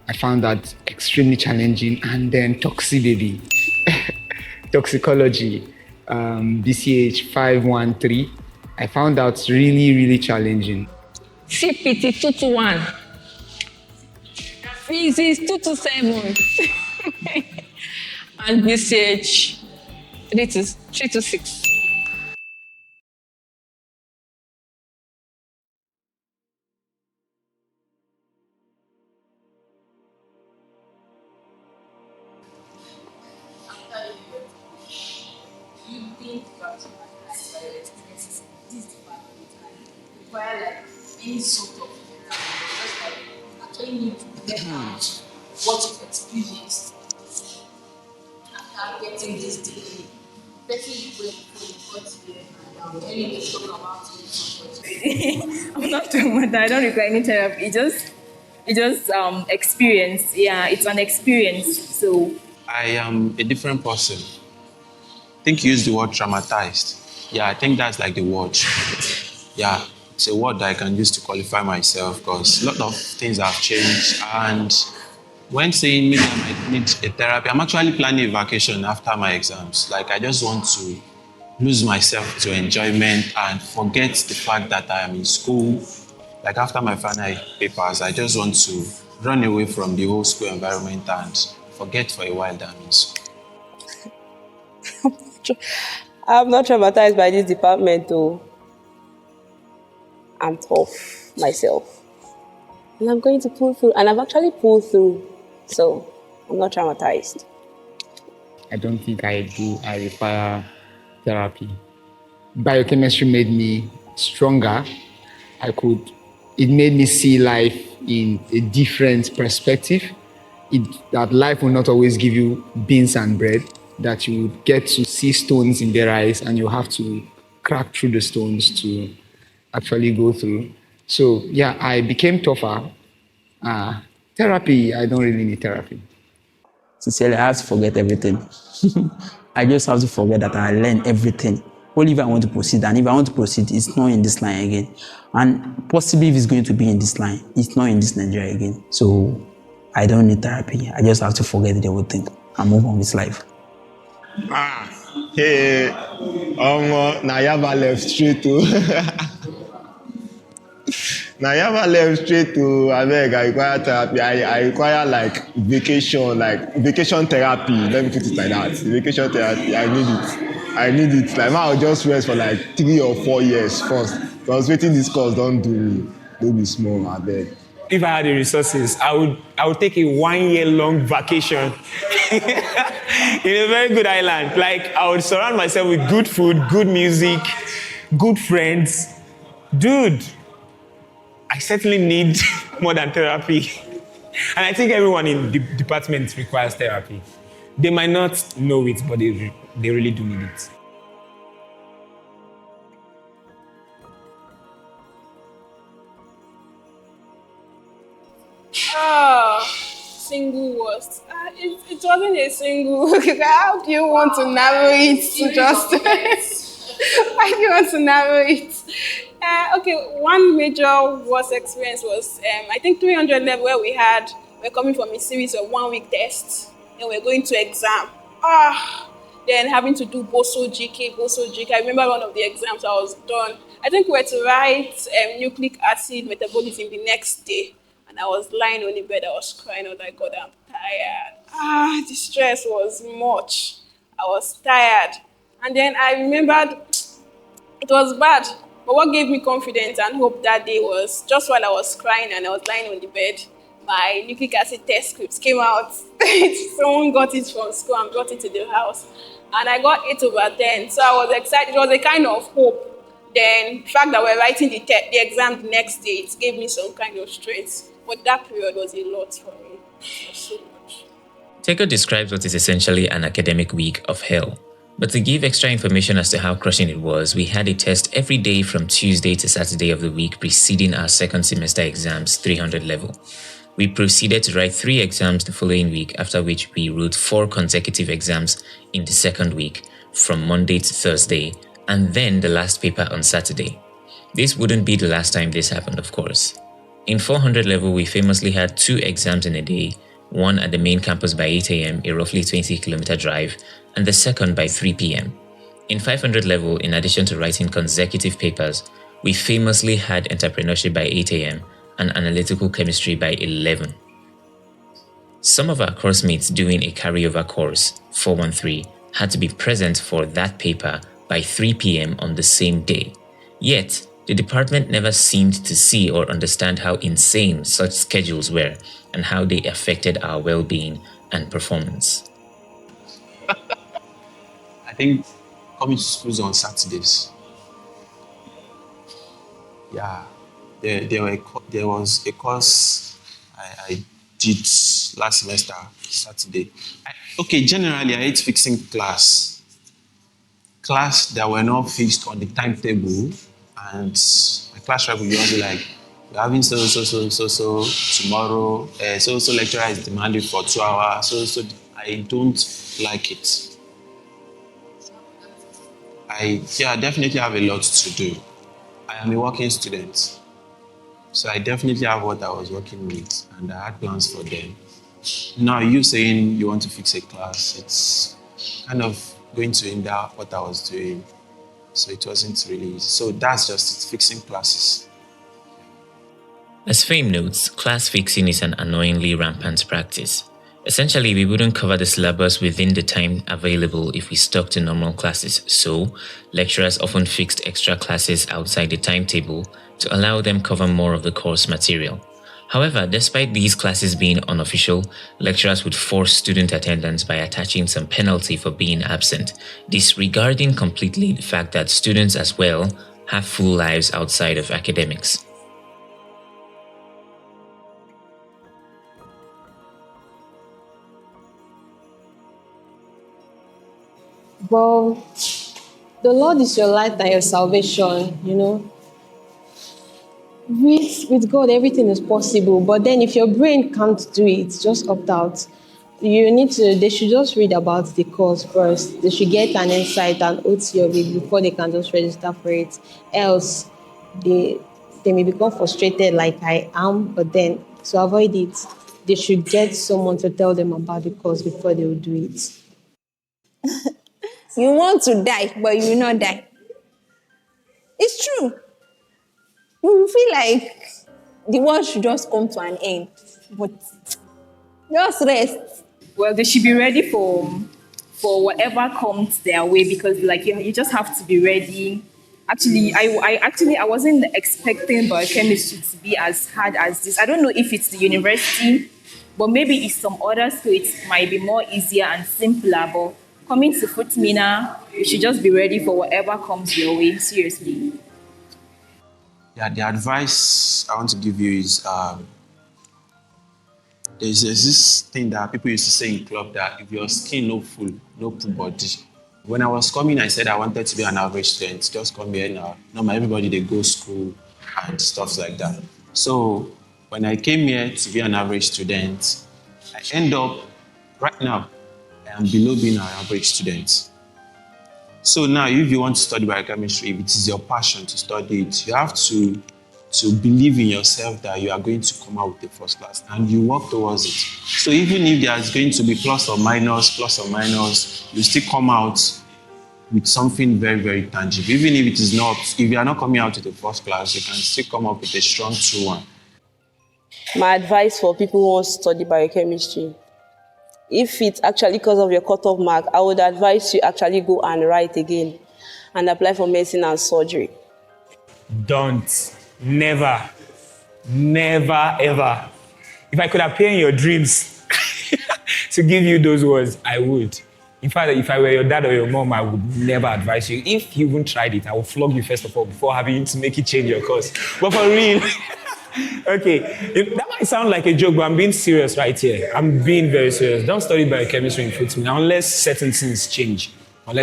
I found that extremely challenging. And then Toxi baby, toxicology, BCH 513, I found that really, really challenging. CPT 221. Physics 227. And BCH 326. You think that experiences in this department and require like any sort of just like actually need to get out what you've experienced and start getting this degree. Especially when you got here and when you talk about it. I'm not talking about that. I don't require any therapy. It just experience. Yeah, it's an experience. So I am a different person. I think you used the word traumatized. Yeah, I think that's like the word. Yeah, it's a word that I can use to qualify myself because a lot of things have changed. And when saying maybe I might need a therapy, I'm actually planning a vacation after my exams. Like, I just want to lose myself to enjoyment and forget the fact that I am in school. Like, after my final papers, I just want to run away from the whole school environment and forget for a while that I'm in school. I'm not traumatized by this department, though. I'm tough myself. And I'm going to pull through. And I've actually pulled through. So I'm not traumatized. I don't think I require therapy. Biochemistry made me stronger. It made me see life in a different perspective. That life will not always give you beans and bread, that you would get to see stones in their eyes and you have to crack through the stones to actually go through. So yeah, I became tougher. Therapy, I don't really need therapy. Sincerely, I have to forget everything. I just have to forget that I learned everything. Only if I want to proceed, and if I want to proceed, it's not in this line again. And possibly if it's going to be in this line, it's not in this Nigeria again. So I don't need therapy. I just have to forget the whole thing and move on with life. Hey, now you have left straight to. Now you have left straight to. I require therapy. I require like vacation therapy. Let me put it like that. Vacation therapy. I need it. Like, I'll just rest for like 3 or 4 years first. Because waiting this course don't do me. Don't be small, I beg. If I had the resources, I would take a 1-year-long vacation in a very good island. Like, I would surround myself with good food, good music, good friends. Dude, I certainly need more than therapy. And I think everyone in the department requires therapy. They might not know it, but they really do need it. Single worst. It wasn't a single. How do you want to narrow it to just? Why do you want to narrow it? Okay, one major worst experience was I think 300 level where we're coming from a series of 1-week tests and we're going to exam. then having to do BOSO GK, BOSO GK. I remember one of the exams I was done. I think we were to write nucleic acid metabolism the next day. And I was lying on the bed, I was crying. I was like, God, I'm tired. The stress was much. I was tired. And then I remembered it was bad. But what gave me confidence and hope that day was just while I was crying and I was lying on the bed, my nucleic acid test scripts came out. Someone got it from school and brought it to the house. And I got 8/10. So I was excited. It was a kind of hope. Then the fact that we're writing the exam the next day, it gave me some kind of strength. But that period was a lot for me. It was so much. Teco describes what is essentially an academic week of hell. But to give extra information as to how crushing it was, we had a test every day from Tuesday to Saturday of the week preceding our second semester exams 300 level. We proceeded to write 3 exams the following week, after which we wrote 4 consecutive exams in the second week from Monday to Thursday, and then the last paper on Saturday. This wouldn't be the last time this happened, of course. In 400 level, we famously had 2 exams in a day, one at the main campus by 8 a.m., a roughly 20-kilometer drive, and the second by 3 p.m. In 500 level, in addition to writing consecutive papers, we famously had entrepreneurship by 8 a.m. and analytical chemistry by 11. Some of our course mates doing a carryover course, 413, had to be present for that paper by 3 p.m. on the same day. Yet, the department never seemed to see or understand how insane such schedules were and how they affected our well-being and performance. I think coming to schools on Saturdays. Yeah, there was a course I did last semester, Saturday. Generally I hate fixing class that were not fixed on the timetable, and my class rep will just be like, we're having so tomorrow, so lecturer is demanding for 2 hours, so I don't like it. I definitely have a lot to do. I am a working student, so I definitely have what I was working with, and I had plans for them. Now, you saying you want to fix a class, it's kind of going to hinder what I was doing, so it wasn't really easy. So that's just it, fixing classes. As Fame notes, class fixing is an annoyingly rampant practice. Essentially, we wouldn't cover the syllabus within the time available if we stuck to normal classes, so lecturers often fixed extra classes outside the timetable to allow them cover more of the course material. However, despite these classes being unofficial, lecturers would force student attendance by attaching some penalty for being absent, disregarding completely the fact that students as well have full lives outside of academics. Well, the Lord is your light and your salvation, you know. With God, everything is possible. But then if your brain can't do it, just opt out. They should just read about the course first. They should get an insight and OT of it before they can just register for it. Else, they may become frustrated like I am, but then to avoid it, they should get someone to tell them about the course before they will do it. You want to die, but you will not die. It's true. You will feel like the world should just come to an end, but just rest. Well, they should be ready for whatever comes their way, because like you just have to be ready. Actually, I wasn't expecting biochemistry to be as hard as this. I don't know if it's the university, but maybe it's some other school. It might be more easier and simpler. But coming to FUTMinna, you should just be ready for whatever comes your way. Seriously. Yeah, the advice I want to give you is there's this thing that people used to say in club that if your skin no full, no full body. When I was coming, I said I wanted to be an average student. Just come here now. Normal, everybody they go school and stuff like that. So when I came here to be an average student, I end up right now I am below being an average student. So now, if you want to study biochemistry, if it is your passion to study it, you have to to believe in yourself that you are going to come out with a first class, and you work towards it. So even if there's going to be plus or minus, you still come out with something very, very tangible. Even if it is not, if you are not coming out with a first class, you can still come up with a strong 2-1. My advice for people who want to study biochemistry, if it's actually because of your cutoff mark, I would advise you actually go and write again and apply for medicine and surgery. Don't. Never. Never, ever. If I could appear in your dreams to give you those words, I would. In fact, if I were your dad or your mom, I would never advise you. If you even tried it, I would flog you first of all before having to make you change your course. But for real, okay, that might sound like a joke, but I'm being serious right here. I'm being very serious. Don't study biochemistry in FUTMinna unless certain things change. I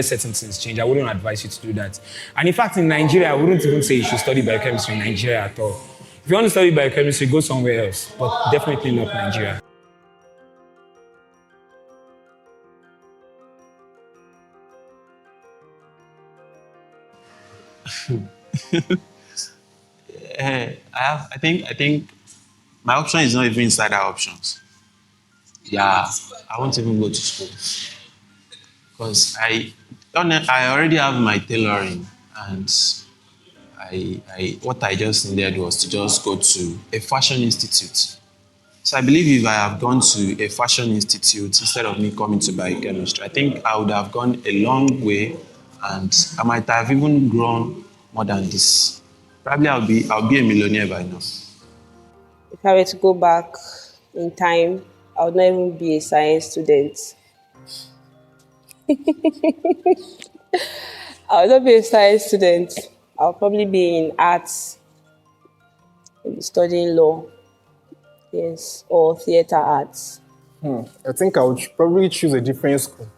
wouldn't advise you to do that. And in fact, in Nigeria, I wouldn't even say you should study biochemistry in Nigeria at all. If you want to study biochemistry, go somewhere else, but definitely not Nigeria. I think my option is not even inside our options. Yeah, I won't even go to school because I already have my tailoring, and what I just needed was to just go to a fashion institute. So I believe if I have gone to a fashion institute instead of me coming to biochemistry, I think I would have gone a long way, and I might have even grown more than this. Probably I'll be a millionaire by now. If I were to go back in time, I would not even be a science student. I would not be a science student. I'll probably be in arts, maybe studying law, yes, or theater arts. I think I would probably choose a different school.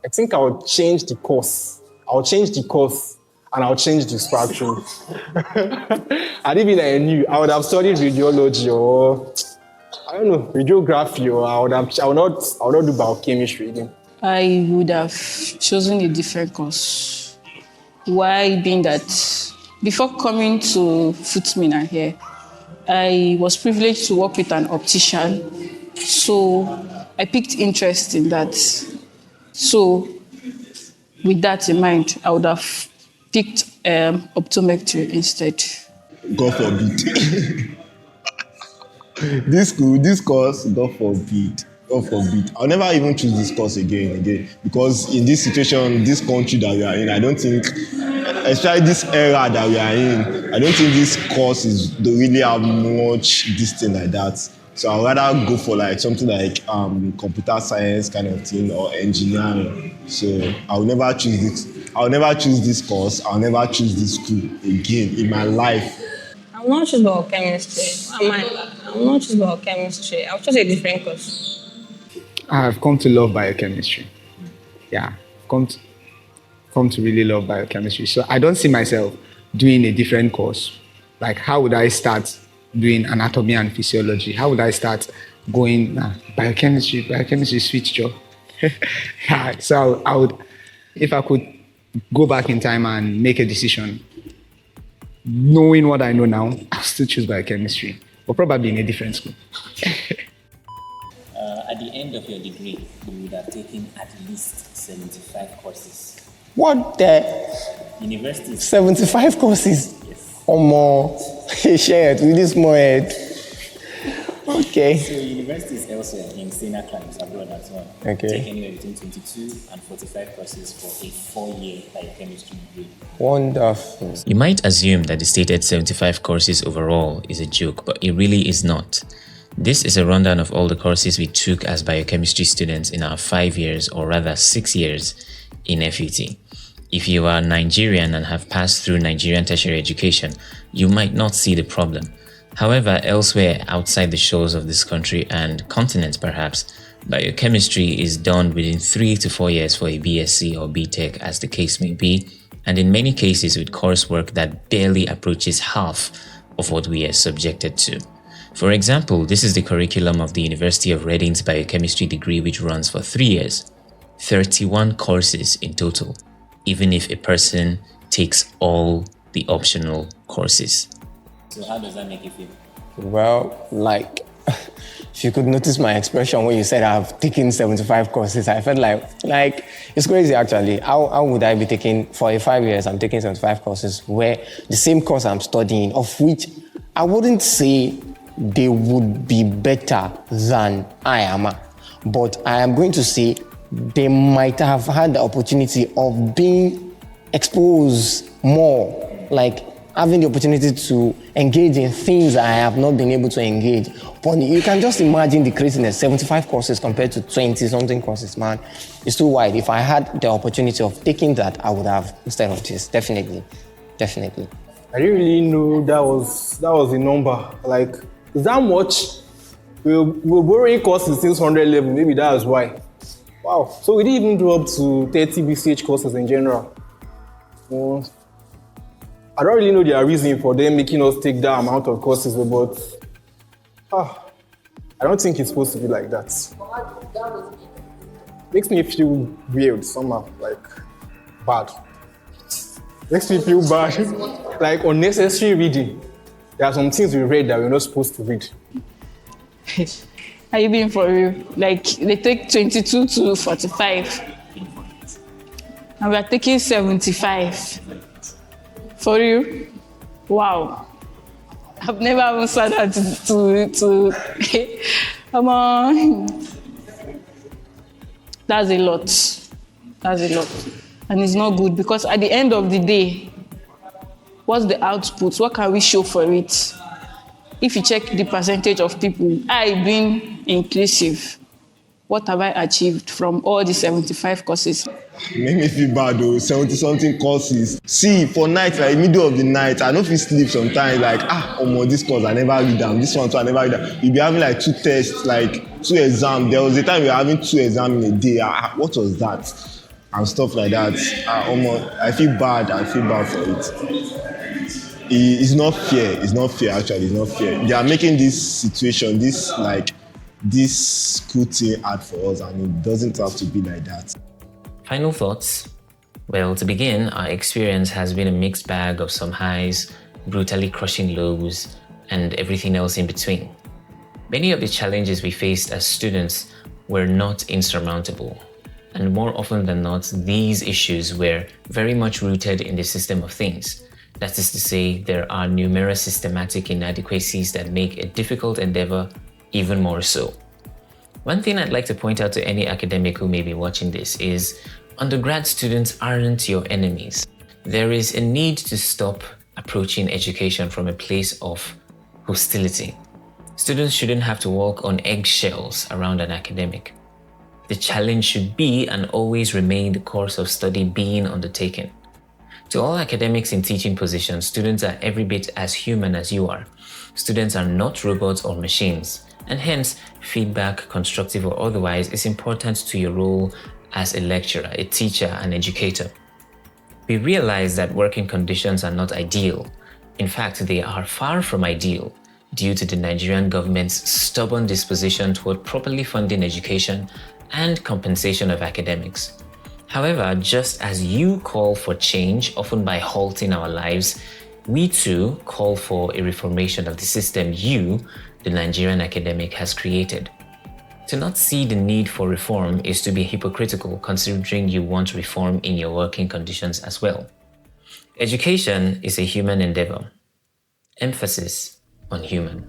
I think I would change the course. I'll change the course and I'll change the distraction. And even I knew, I would have studied radiology or, I don't know, radiography, or I would not do biochemistry again. I would have chosen a different course. Why being that before coming to FUTMinna here, I was privileged to work with an optician. So I picked interest in that. So with that in mind, I would have picked optometry instead. God forbid. this course, God forbid. I'll never even choose this course again, because in this situation, this country that we are in, I don't think, especially this era that we are in, I don't think this course don't really have much this thing like that. So I'd rather go for like something like computer science kind of thing or engineering. So I'll never choose this. I'll never choose this course. I'll never choose this school again in my life. I'm not choose biochemistry. I'm not choose biochemistry. I'll choose a different course. I have come to love biochemistry. Yeah, come to really love biochemistry. So I don't see myself doing a different course. Like, how would I start doing anatomy and physiology? How would I start going biochemistry switch job? Yeah, so I would, if I could go back in time and make a decision, knowing what I know now, I'll still choose biochemistry, but probably in a different school. At the end of your degree, you would have taken at least 75 courses. What the? University. 75 courses? Yes. Or more. Share it with this more head. Okay. So universities elsewhere in senior climes abroad as well Okay. take anywhere between 22 and 45 courses for a 4-year biochemistry degree. Wonderful. You might assume that the stated 75 courses overall is a joke, but it really is not. This is a rundown of all the courses we took as biochemistry students in our 5 years, or rather 6 years, in FUT. If you are Nigerian and have passed through Nigerian tertiary education, you might not see the problem. However, elsewhere outside the shores of this country and continent perhaps, biochemistry is done within 3 to 4 years for a BSc or BTech as the case may be, and in many cases with coursework that barely approaches half of what we are subjected to. For example, this is the curriculum of the University of Reading's biochemistry degree, which runs for 3 years. 31 courses in total. Even if a person takes all the optional courses. So how does that make you feel? Well, like, if you could notice my expression when you said I've taken 75 courses, I felt like it's crazy actually. How would I be taking, for 5 years, I'm taking 75 courses where the same course I'm studying, of which I wouldn't say they would be better than I am, but I am going to say they might have had the opportunity of being exposed more, like having the opportunity to engage in things I have not been able to engage. But you can just imagine the craziness, 75 courses compared to 20-something courses, man. It's too wide. If I had the opportunity of taking that, I would have instead of this, definitely. I didn't really know that was the number. Like, is that much? We're borrowing courses since 100 level, maybe that's why. Wow, so we didn't even go up to 30 BCH courses in general. I don't really know their reason for them making us take that amount of courses, but I don't think it's supposed to be like that. Makes me feel weird somehow, like bad. Makes me feel bad, like unnecessary reading. There are some things we read that we're not supposed to read. Are you being for real? Like, they take 22 to 45. And we are taking 75. For you? Wow. I've never even said that to come on. That's a lot. And it's not good because at the end of the day, what's the output? What can we show for it? If you check the percentage of people, I being inclusive, what have I achieved from all the 75 courses? Make me feel bad though, 70-something courses. See, for night, like middle of the night, I don't feel sleep sometimes, like, this course, I never read them, this one too, I never read them. You'll be having like 2 tests, like 2 exams. There was a time we were having 2 exams in a day. What was that? And stuff like that. I feel bad for it. It's not fair actually, it's not fair. They are making this situation, this school thing hard for us, and it doesn't have to be like that. Final thoughts? Well, to begin, our experience has been a mixed bag of some highs, brutally crushing lows, and everything else in between. Many of the challenges we faced as students were not insurmountable, and more often than not, these issues were very much rooted in the system of things. That is to say, there are numerous systematic inadequacies that make a difficult endeavor even more so. One thing I'd like to point out to any academic who may be watching this is undergrad students aren't your enemies. There is a need to stop approaching education from a place of hostility. Students shouldn't have to walk on eggshells around an academic. The challenge should be and always remain the course of study being undertaken. To all academics in teaching positions, students are every bit as human as you are. Students are not robots or machines, and hence, feedback, constructive or otherwise, is important to your role as a lecturer, a teacher, an educator. We realize that working conditions are not ideal. In fact, they are far from ideal due to the Nigerian government's stubborn disposition toward properly funding education and compensation of academics. However, just as you call for change, often by halting our lives, we too call for a reformation of the system you, the Nigerian academic, has created. To not see the need for reform is to be hypocritical, considering you want reform in your working conditions as well. Education is a human endeavor. Emphasis on human.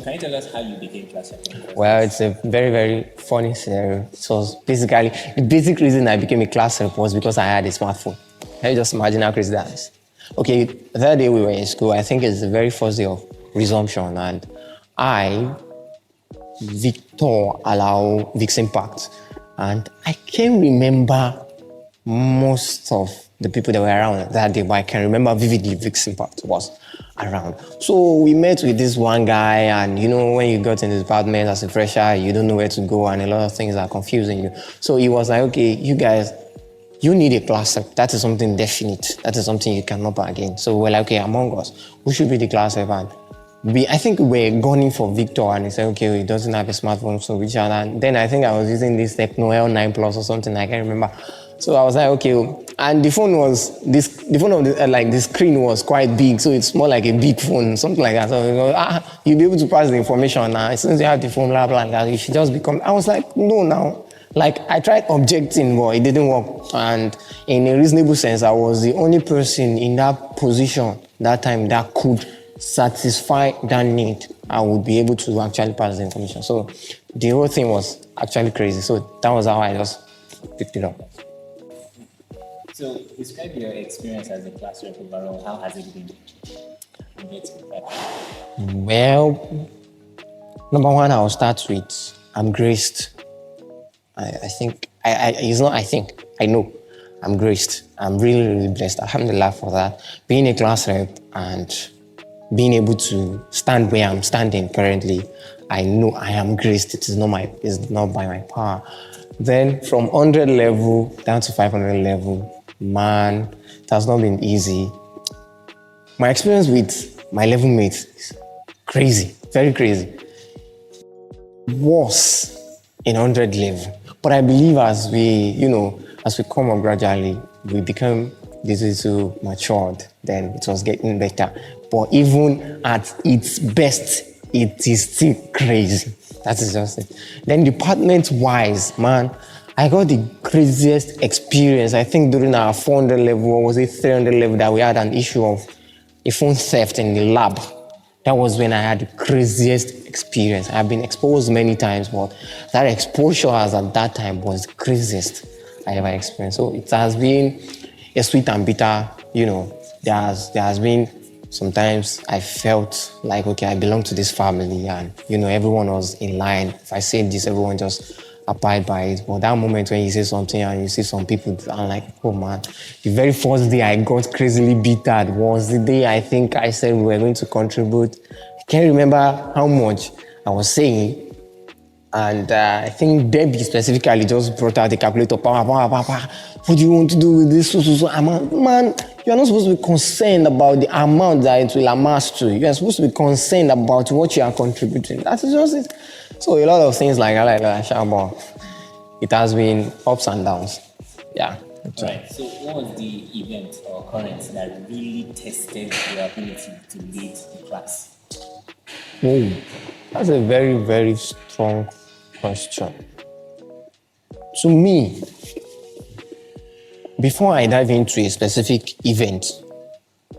can you tell us how you became class rep? Well, it's a very, very funny scenario. It was basically, the basic reason I became a class rep was because I had a smartphone. Can you just imagine how crazy that is? Okay, that day we were in school, I think it's the very first day of resumption, and Victor allow Vic's Impact, and I can't remember most of the people that were around that day, but I can remember vividly Vic's Impact was around. So we met with this one guy, and you know, when you got in the department as a fresher, you don't know where to go, and a lot of things are confusing you. So he was like, okay, you guys, you need a class rep. That is something definite. That is something you cannot bargain. So we're like, okay, among us, who should be the class rep? And I think we're gunning for Victor, and he said, okay, he doesn't have a smartphone, so which one? And then I think I was using this Techno L9 Plus or something, I can't remember. So I was like, okay, and the phone the screen was quite big, so it's more like a big phone, something like that. So you'll be able to pass the information now. Since you have the phone, blah, blah, blah, you should just become. I was like, no, now. Like, I tried objecting, but it didn't work. And in a reasonable sense, I was the only person in that position that time that could satisfy that need. I would be able to actually pass the information. So the whole thing was actually crazy. So that was how I just picked it up. So describe your experience as a class rep overall. How has it been? Well, number one, I'll start with I'm graced. I know I'm graced. I'm really, really blessed. Alhamdulillah for that. Being a class rep and being able to stand where I'm standing currently, I know I am graced. It's not by my power. Then from 100 level down to 500 level, man, it has not been easy. My experience with my level mates is crazy, very crazy. Worse in 100 level. But I believe as we come up gradually, we become a little matured, then it was getting better. But even at its best, it is still crazy. That is just it. Then department-wise, man, I got the craziest experience. I think during our 400 level, or was it 300 level, that we had an issue of a phone theft in the lab. That was when I had the craziest experience. I've been exposed many times, but that exposure as at that time was the craziest I ever experienced. So it has been a sweet and bitter, there has been sometimes I felt like, okay, I belong to this family, and, everyone was in line. If I say this, everyone just abide by it. But that moment when you say something and you see some people, I'm like, oh man. The very first day I got crazily bitter was the day I think I said we were going to contribute. I can't remember how much I was saying. And I think Debbie specifically just brought out the calculator. What do you want to do with this amount? Man, you're not supposed to be concerned about the amount that it will amass to. You're supposed to be concerned about what you are contributing. That is just it. So a lot of things like that, but it has been ups and downs. Yeah. Right. So what was the event or occurrence that really tested your ability to lead the class? Oh, that's a very, very strong question. To me, before I dive into a specific event,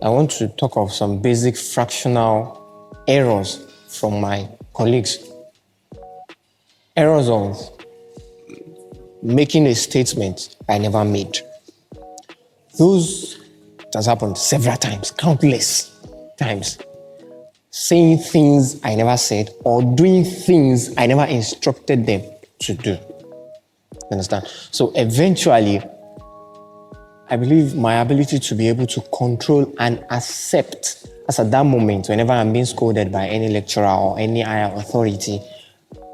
I want to talk of some basic fractional errors from my colleagues. Errors of making a statement I never made. Those has happened several times, countless times. Saying things I never said or doing things I never instructed them to do. You understand? So eventually, I believe my ability to be able to control and accept, as at that moment, whenever I'm being scolded by any lecturer or any higher authority,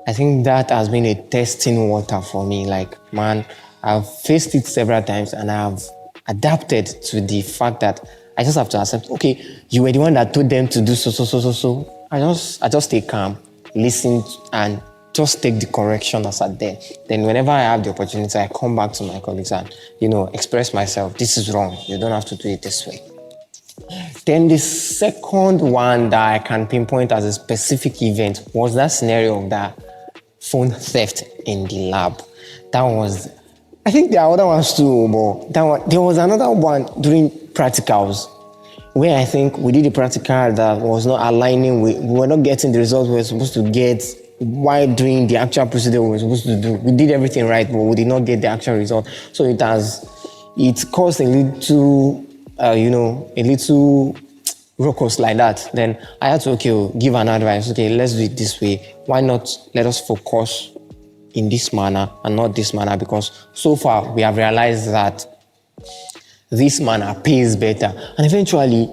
I think that has been a testing water for me. Like, man, I've faced it several times and I've adapted to the fact that I just have to accept, okay, you were the one that told them to do so. I just stay calm, listen, and just take the correction as at there. Then whenever I have the opportunity, I come back to my colleagues and, express myself. This is wrong. You don't have to do it this way. Then the second one that I can pinpoint as a specific event was that scenario of that phone theft in the lab. That was, I think there are other ones too, but there was another one during practicals where I think we did a practical that was not aligning with, we were not getting the results we were supposed to get while doing the actual procedure we were supposed to do. We did everything right, but we did not get the actual result. So it caused a little, a little ruckus like that. Then I had to, give an advice. Okay, let's do it this way. Why not let us focus in this manner and not this manner? Because so far we have realized that this manner pays better. And eventually,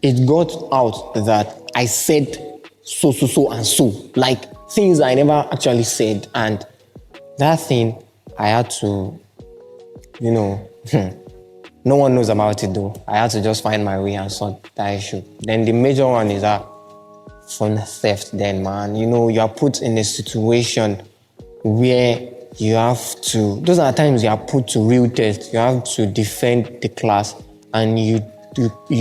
it got out that I said so, and so. Like, things I never actually said. And that thing, I had to, no one knows about it though. I had to just find my way and sort that issue. Then the major one is that phone theft then, man. You are put in a situation where you have to, those are times you are put to real test. You have to defend the class and you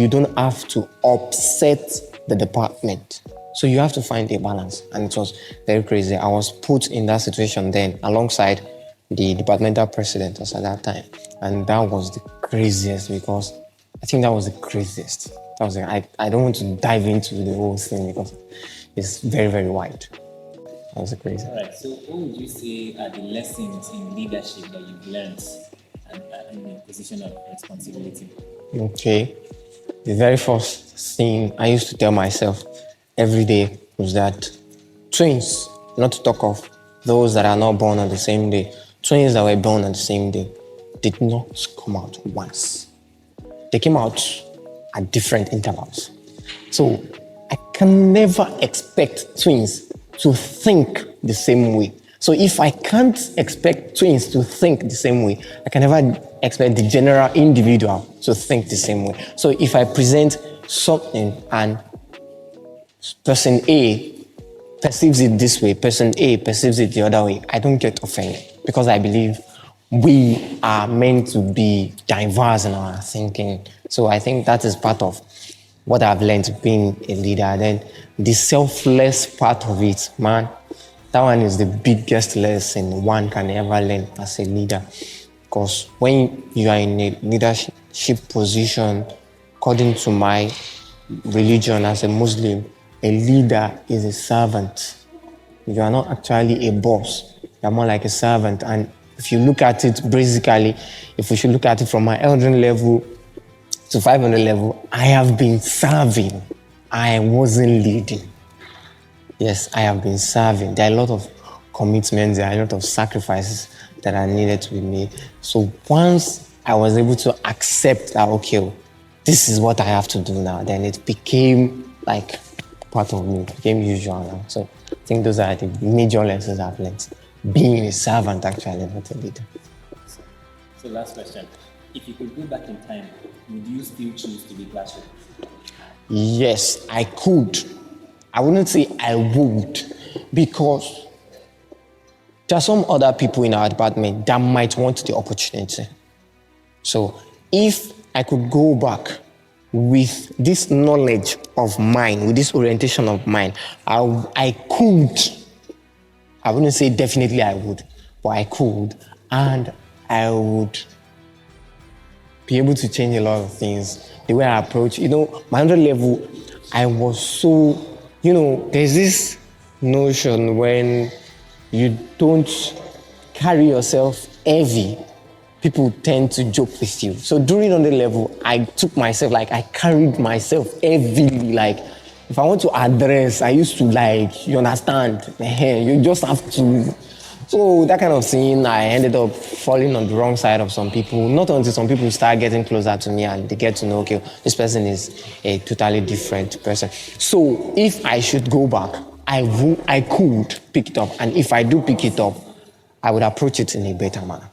don't have to upset the department. So you have to find a balance, and it was very crazy. I was put in that situation then alongside the departmental president at that time. And that was the craziest, because I think that was the craziest. I don't want to dive into the whole thing because it's very, very wide. That was crazy. All right, so what would you say are the lessons in leadership that you've learned and in a position of responsibility? Okay. The very first thing I used to tell myself every day was that twins, not to talk of those that are not born on the same day, twins that were born on the same day, did not come out once. They came out at different intervals. So I can never expect twins to think the same way. So if I can't expect twins to think the same way, I can never expect the general individual to think the same way. So if I present something and person A perceives it this way, person A perceives it the other way, I don't get offended, because I believe we are meant to be diverse in our thinking. So I think that is part of what I've learned being a leader. Then the selfless part of it, man, that one is the biggest lesson one can ever learn as a leader. Because when you are in a leadership position, according to my religion as a Muslim, a leader is a servant. You are not actually a boss. You are more like a servant. And if you look at it basically, if we should look at it from my eldering level to 500 level, I have been serving. I wasn't leading. Yes, I have been serving. There are a lot of commitments, there are a lot of sacrifices that are needed to be made. So once I was able to accept that, okay, this is what I have to do now, then it became like part of me, it became usual now. So I think those are the major lessons I've learned. Being a servant, actually, not a leader. So last question. If you could go back in time, would you still choose to be classroom? Yes, I could. I wouldn't say I would, because there are some other people in our department that might want the opportunity. So if I could go back with this knowledge of mine, with this orientation of mine, I could. I wouldn't say definitely I would, but I could, and I would be able to change a lot of things. The way I approach, my 100 level, I was so, there's this notion when you don't carry yourself heavy, people tend to joke with you. So during 100 level, I took myself, I carried myself heavily, if I want to address, I used to you understand, you just have to. So that kind of thing, I ended up falling on the wrong side of some people, not until some people start getting closer to me and they get to know, okay, this person is a totally different person. So if I should go back, I could pick it up. And if I do pick it up, I would approach it in a better manner.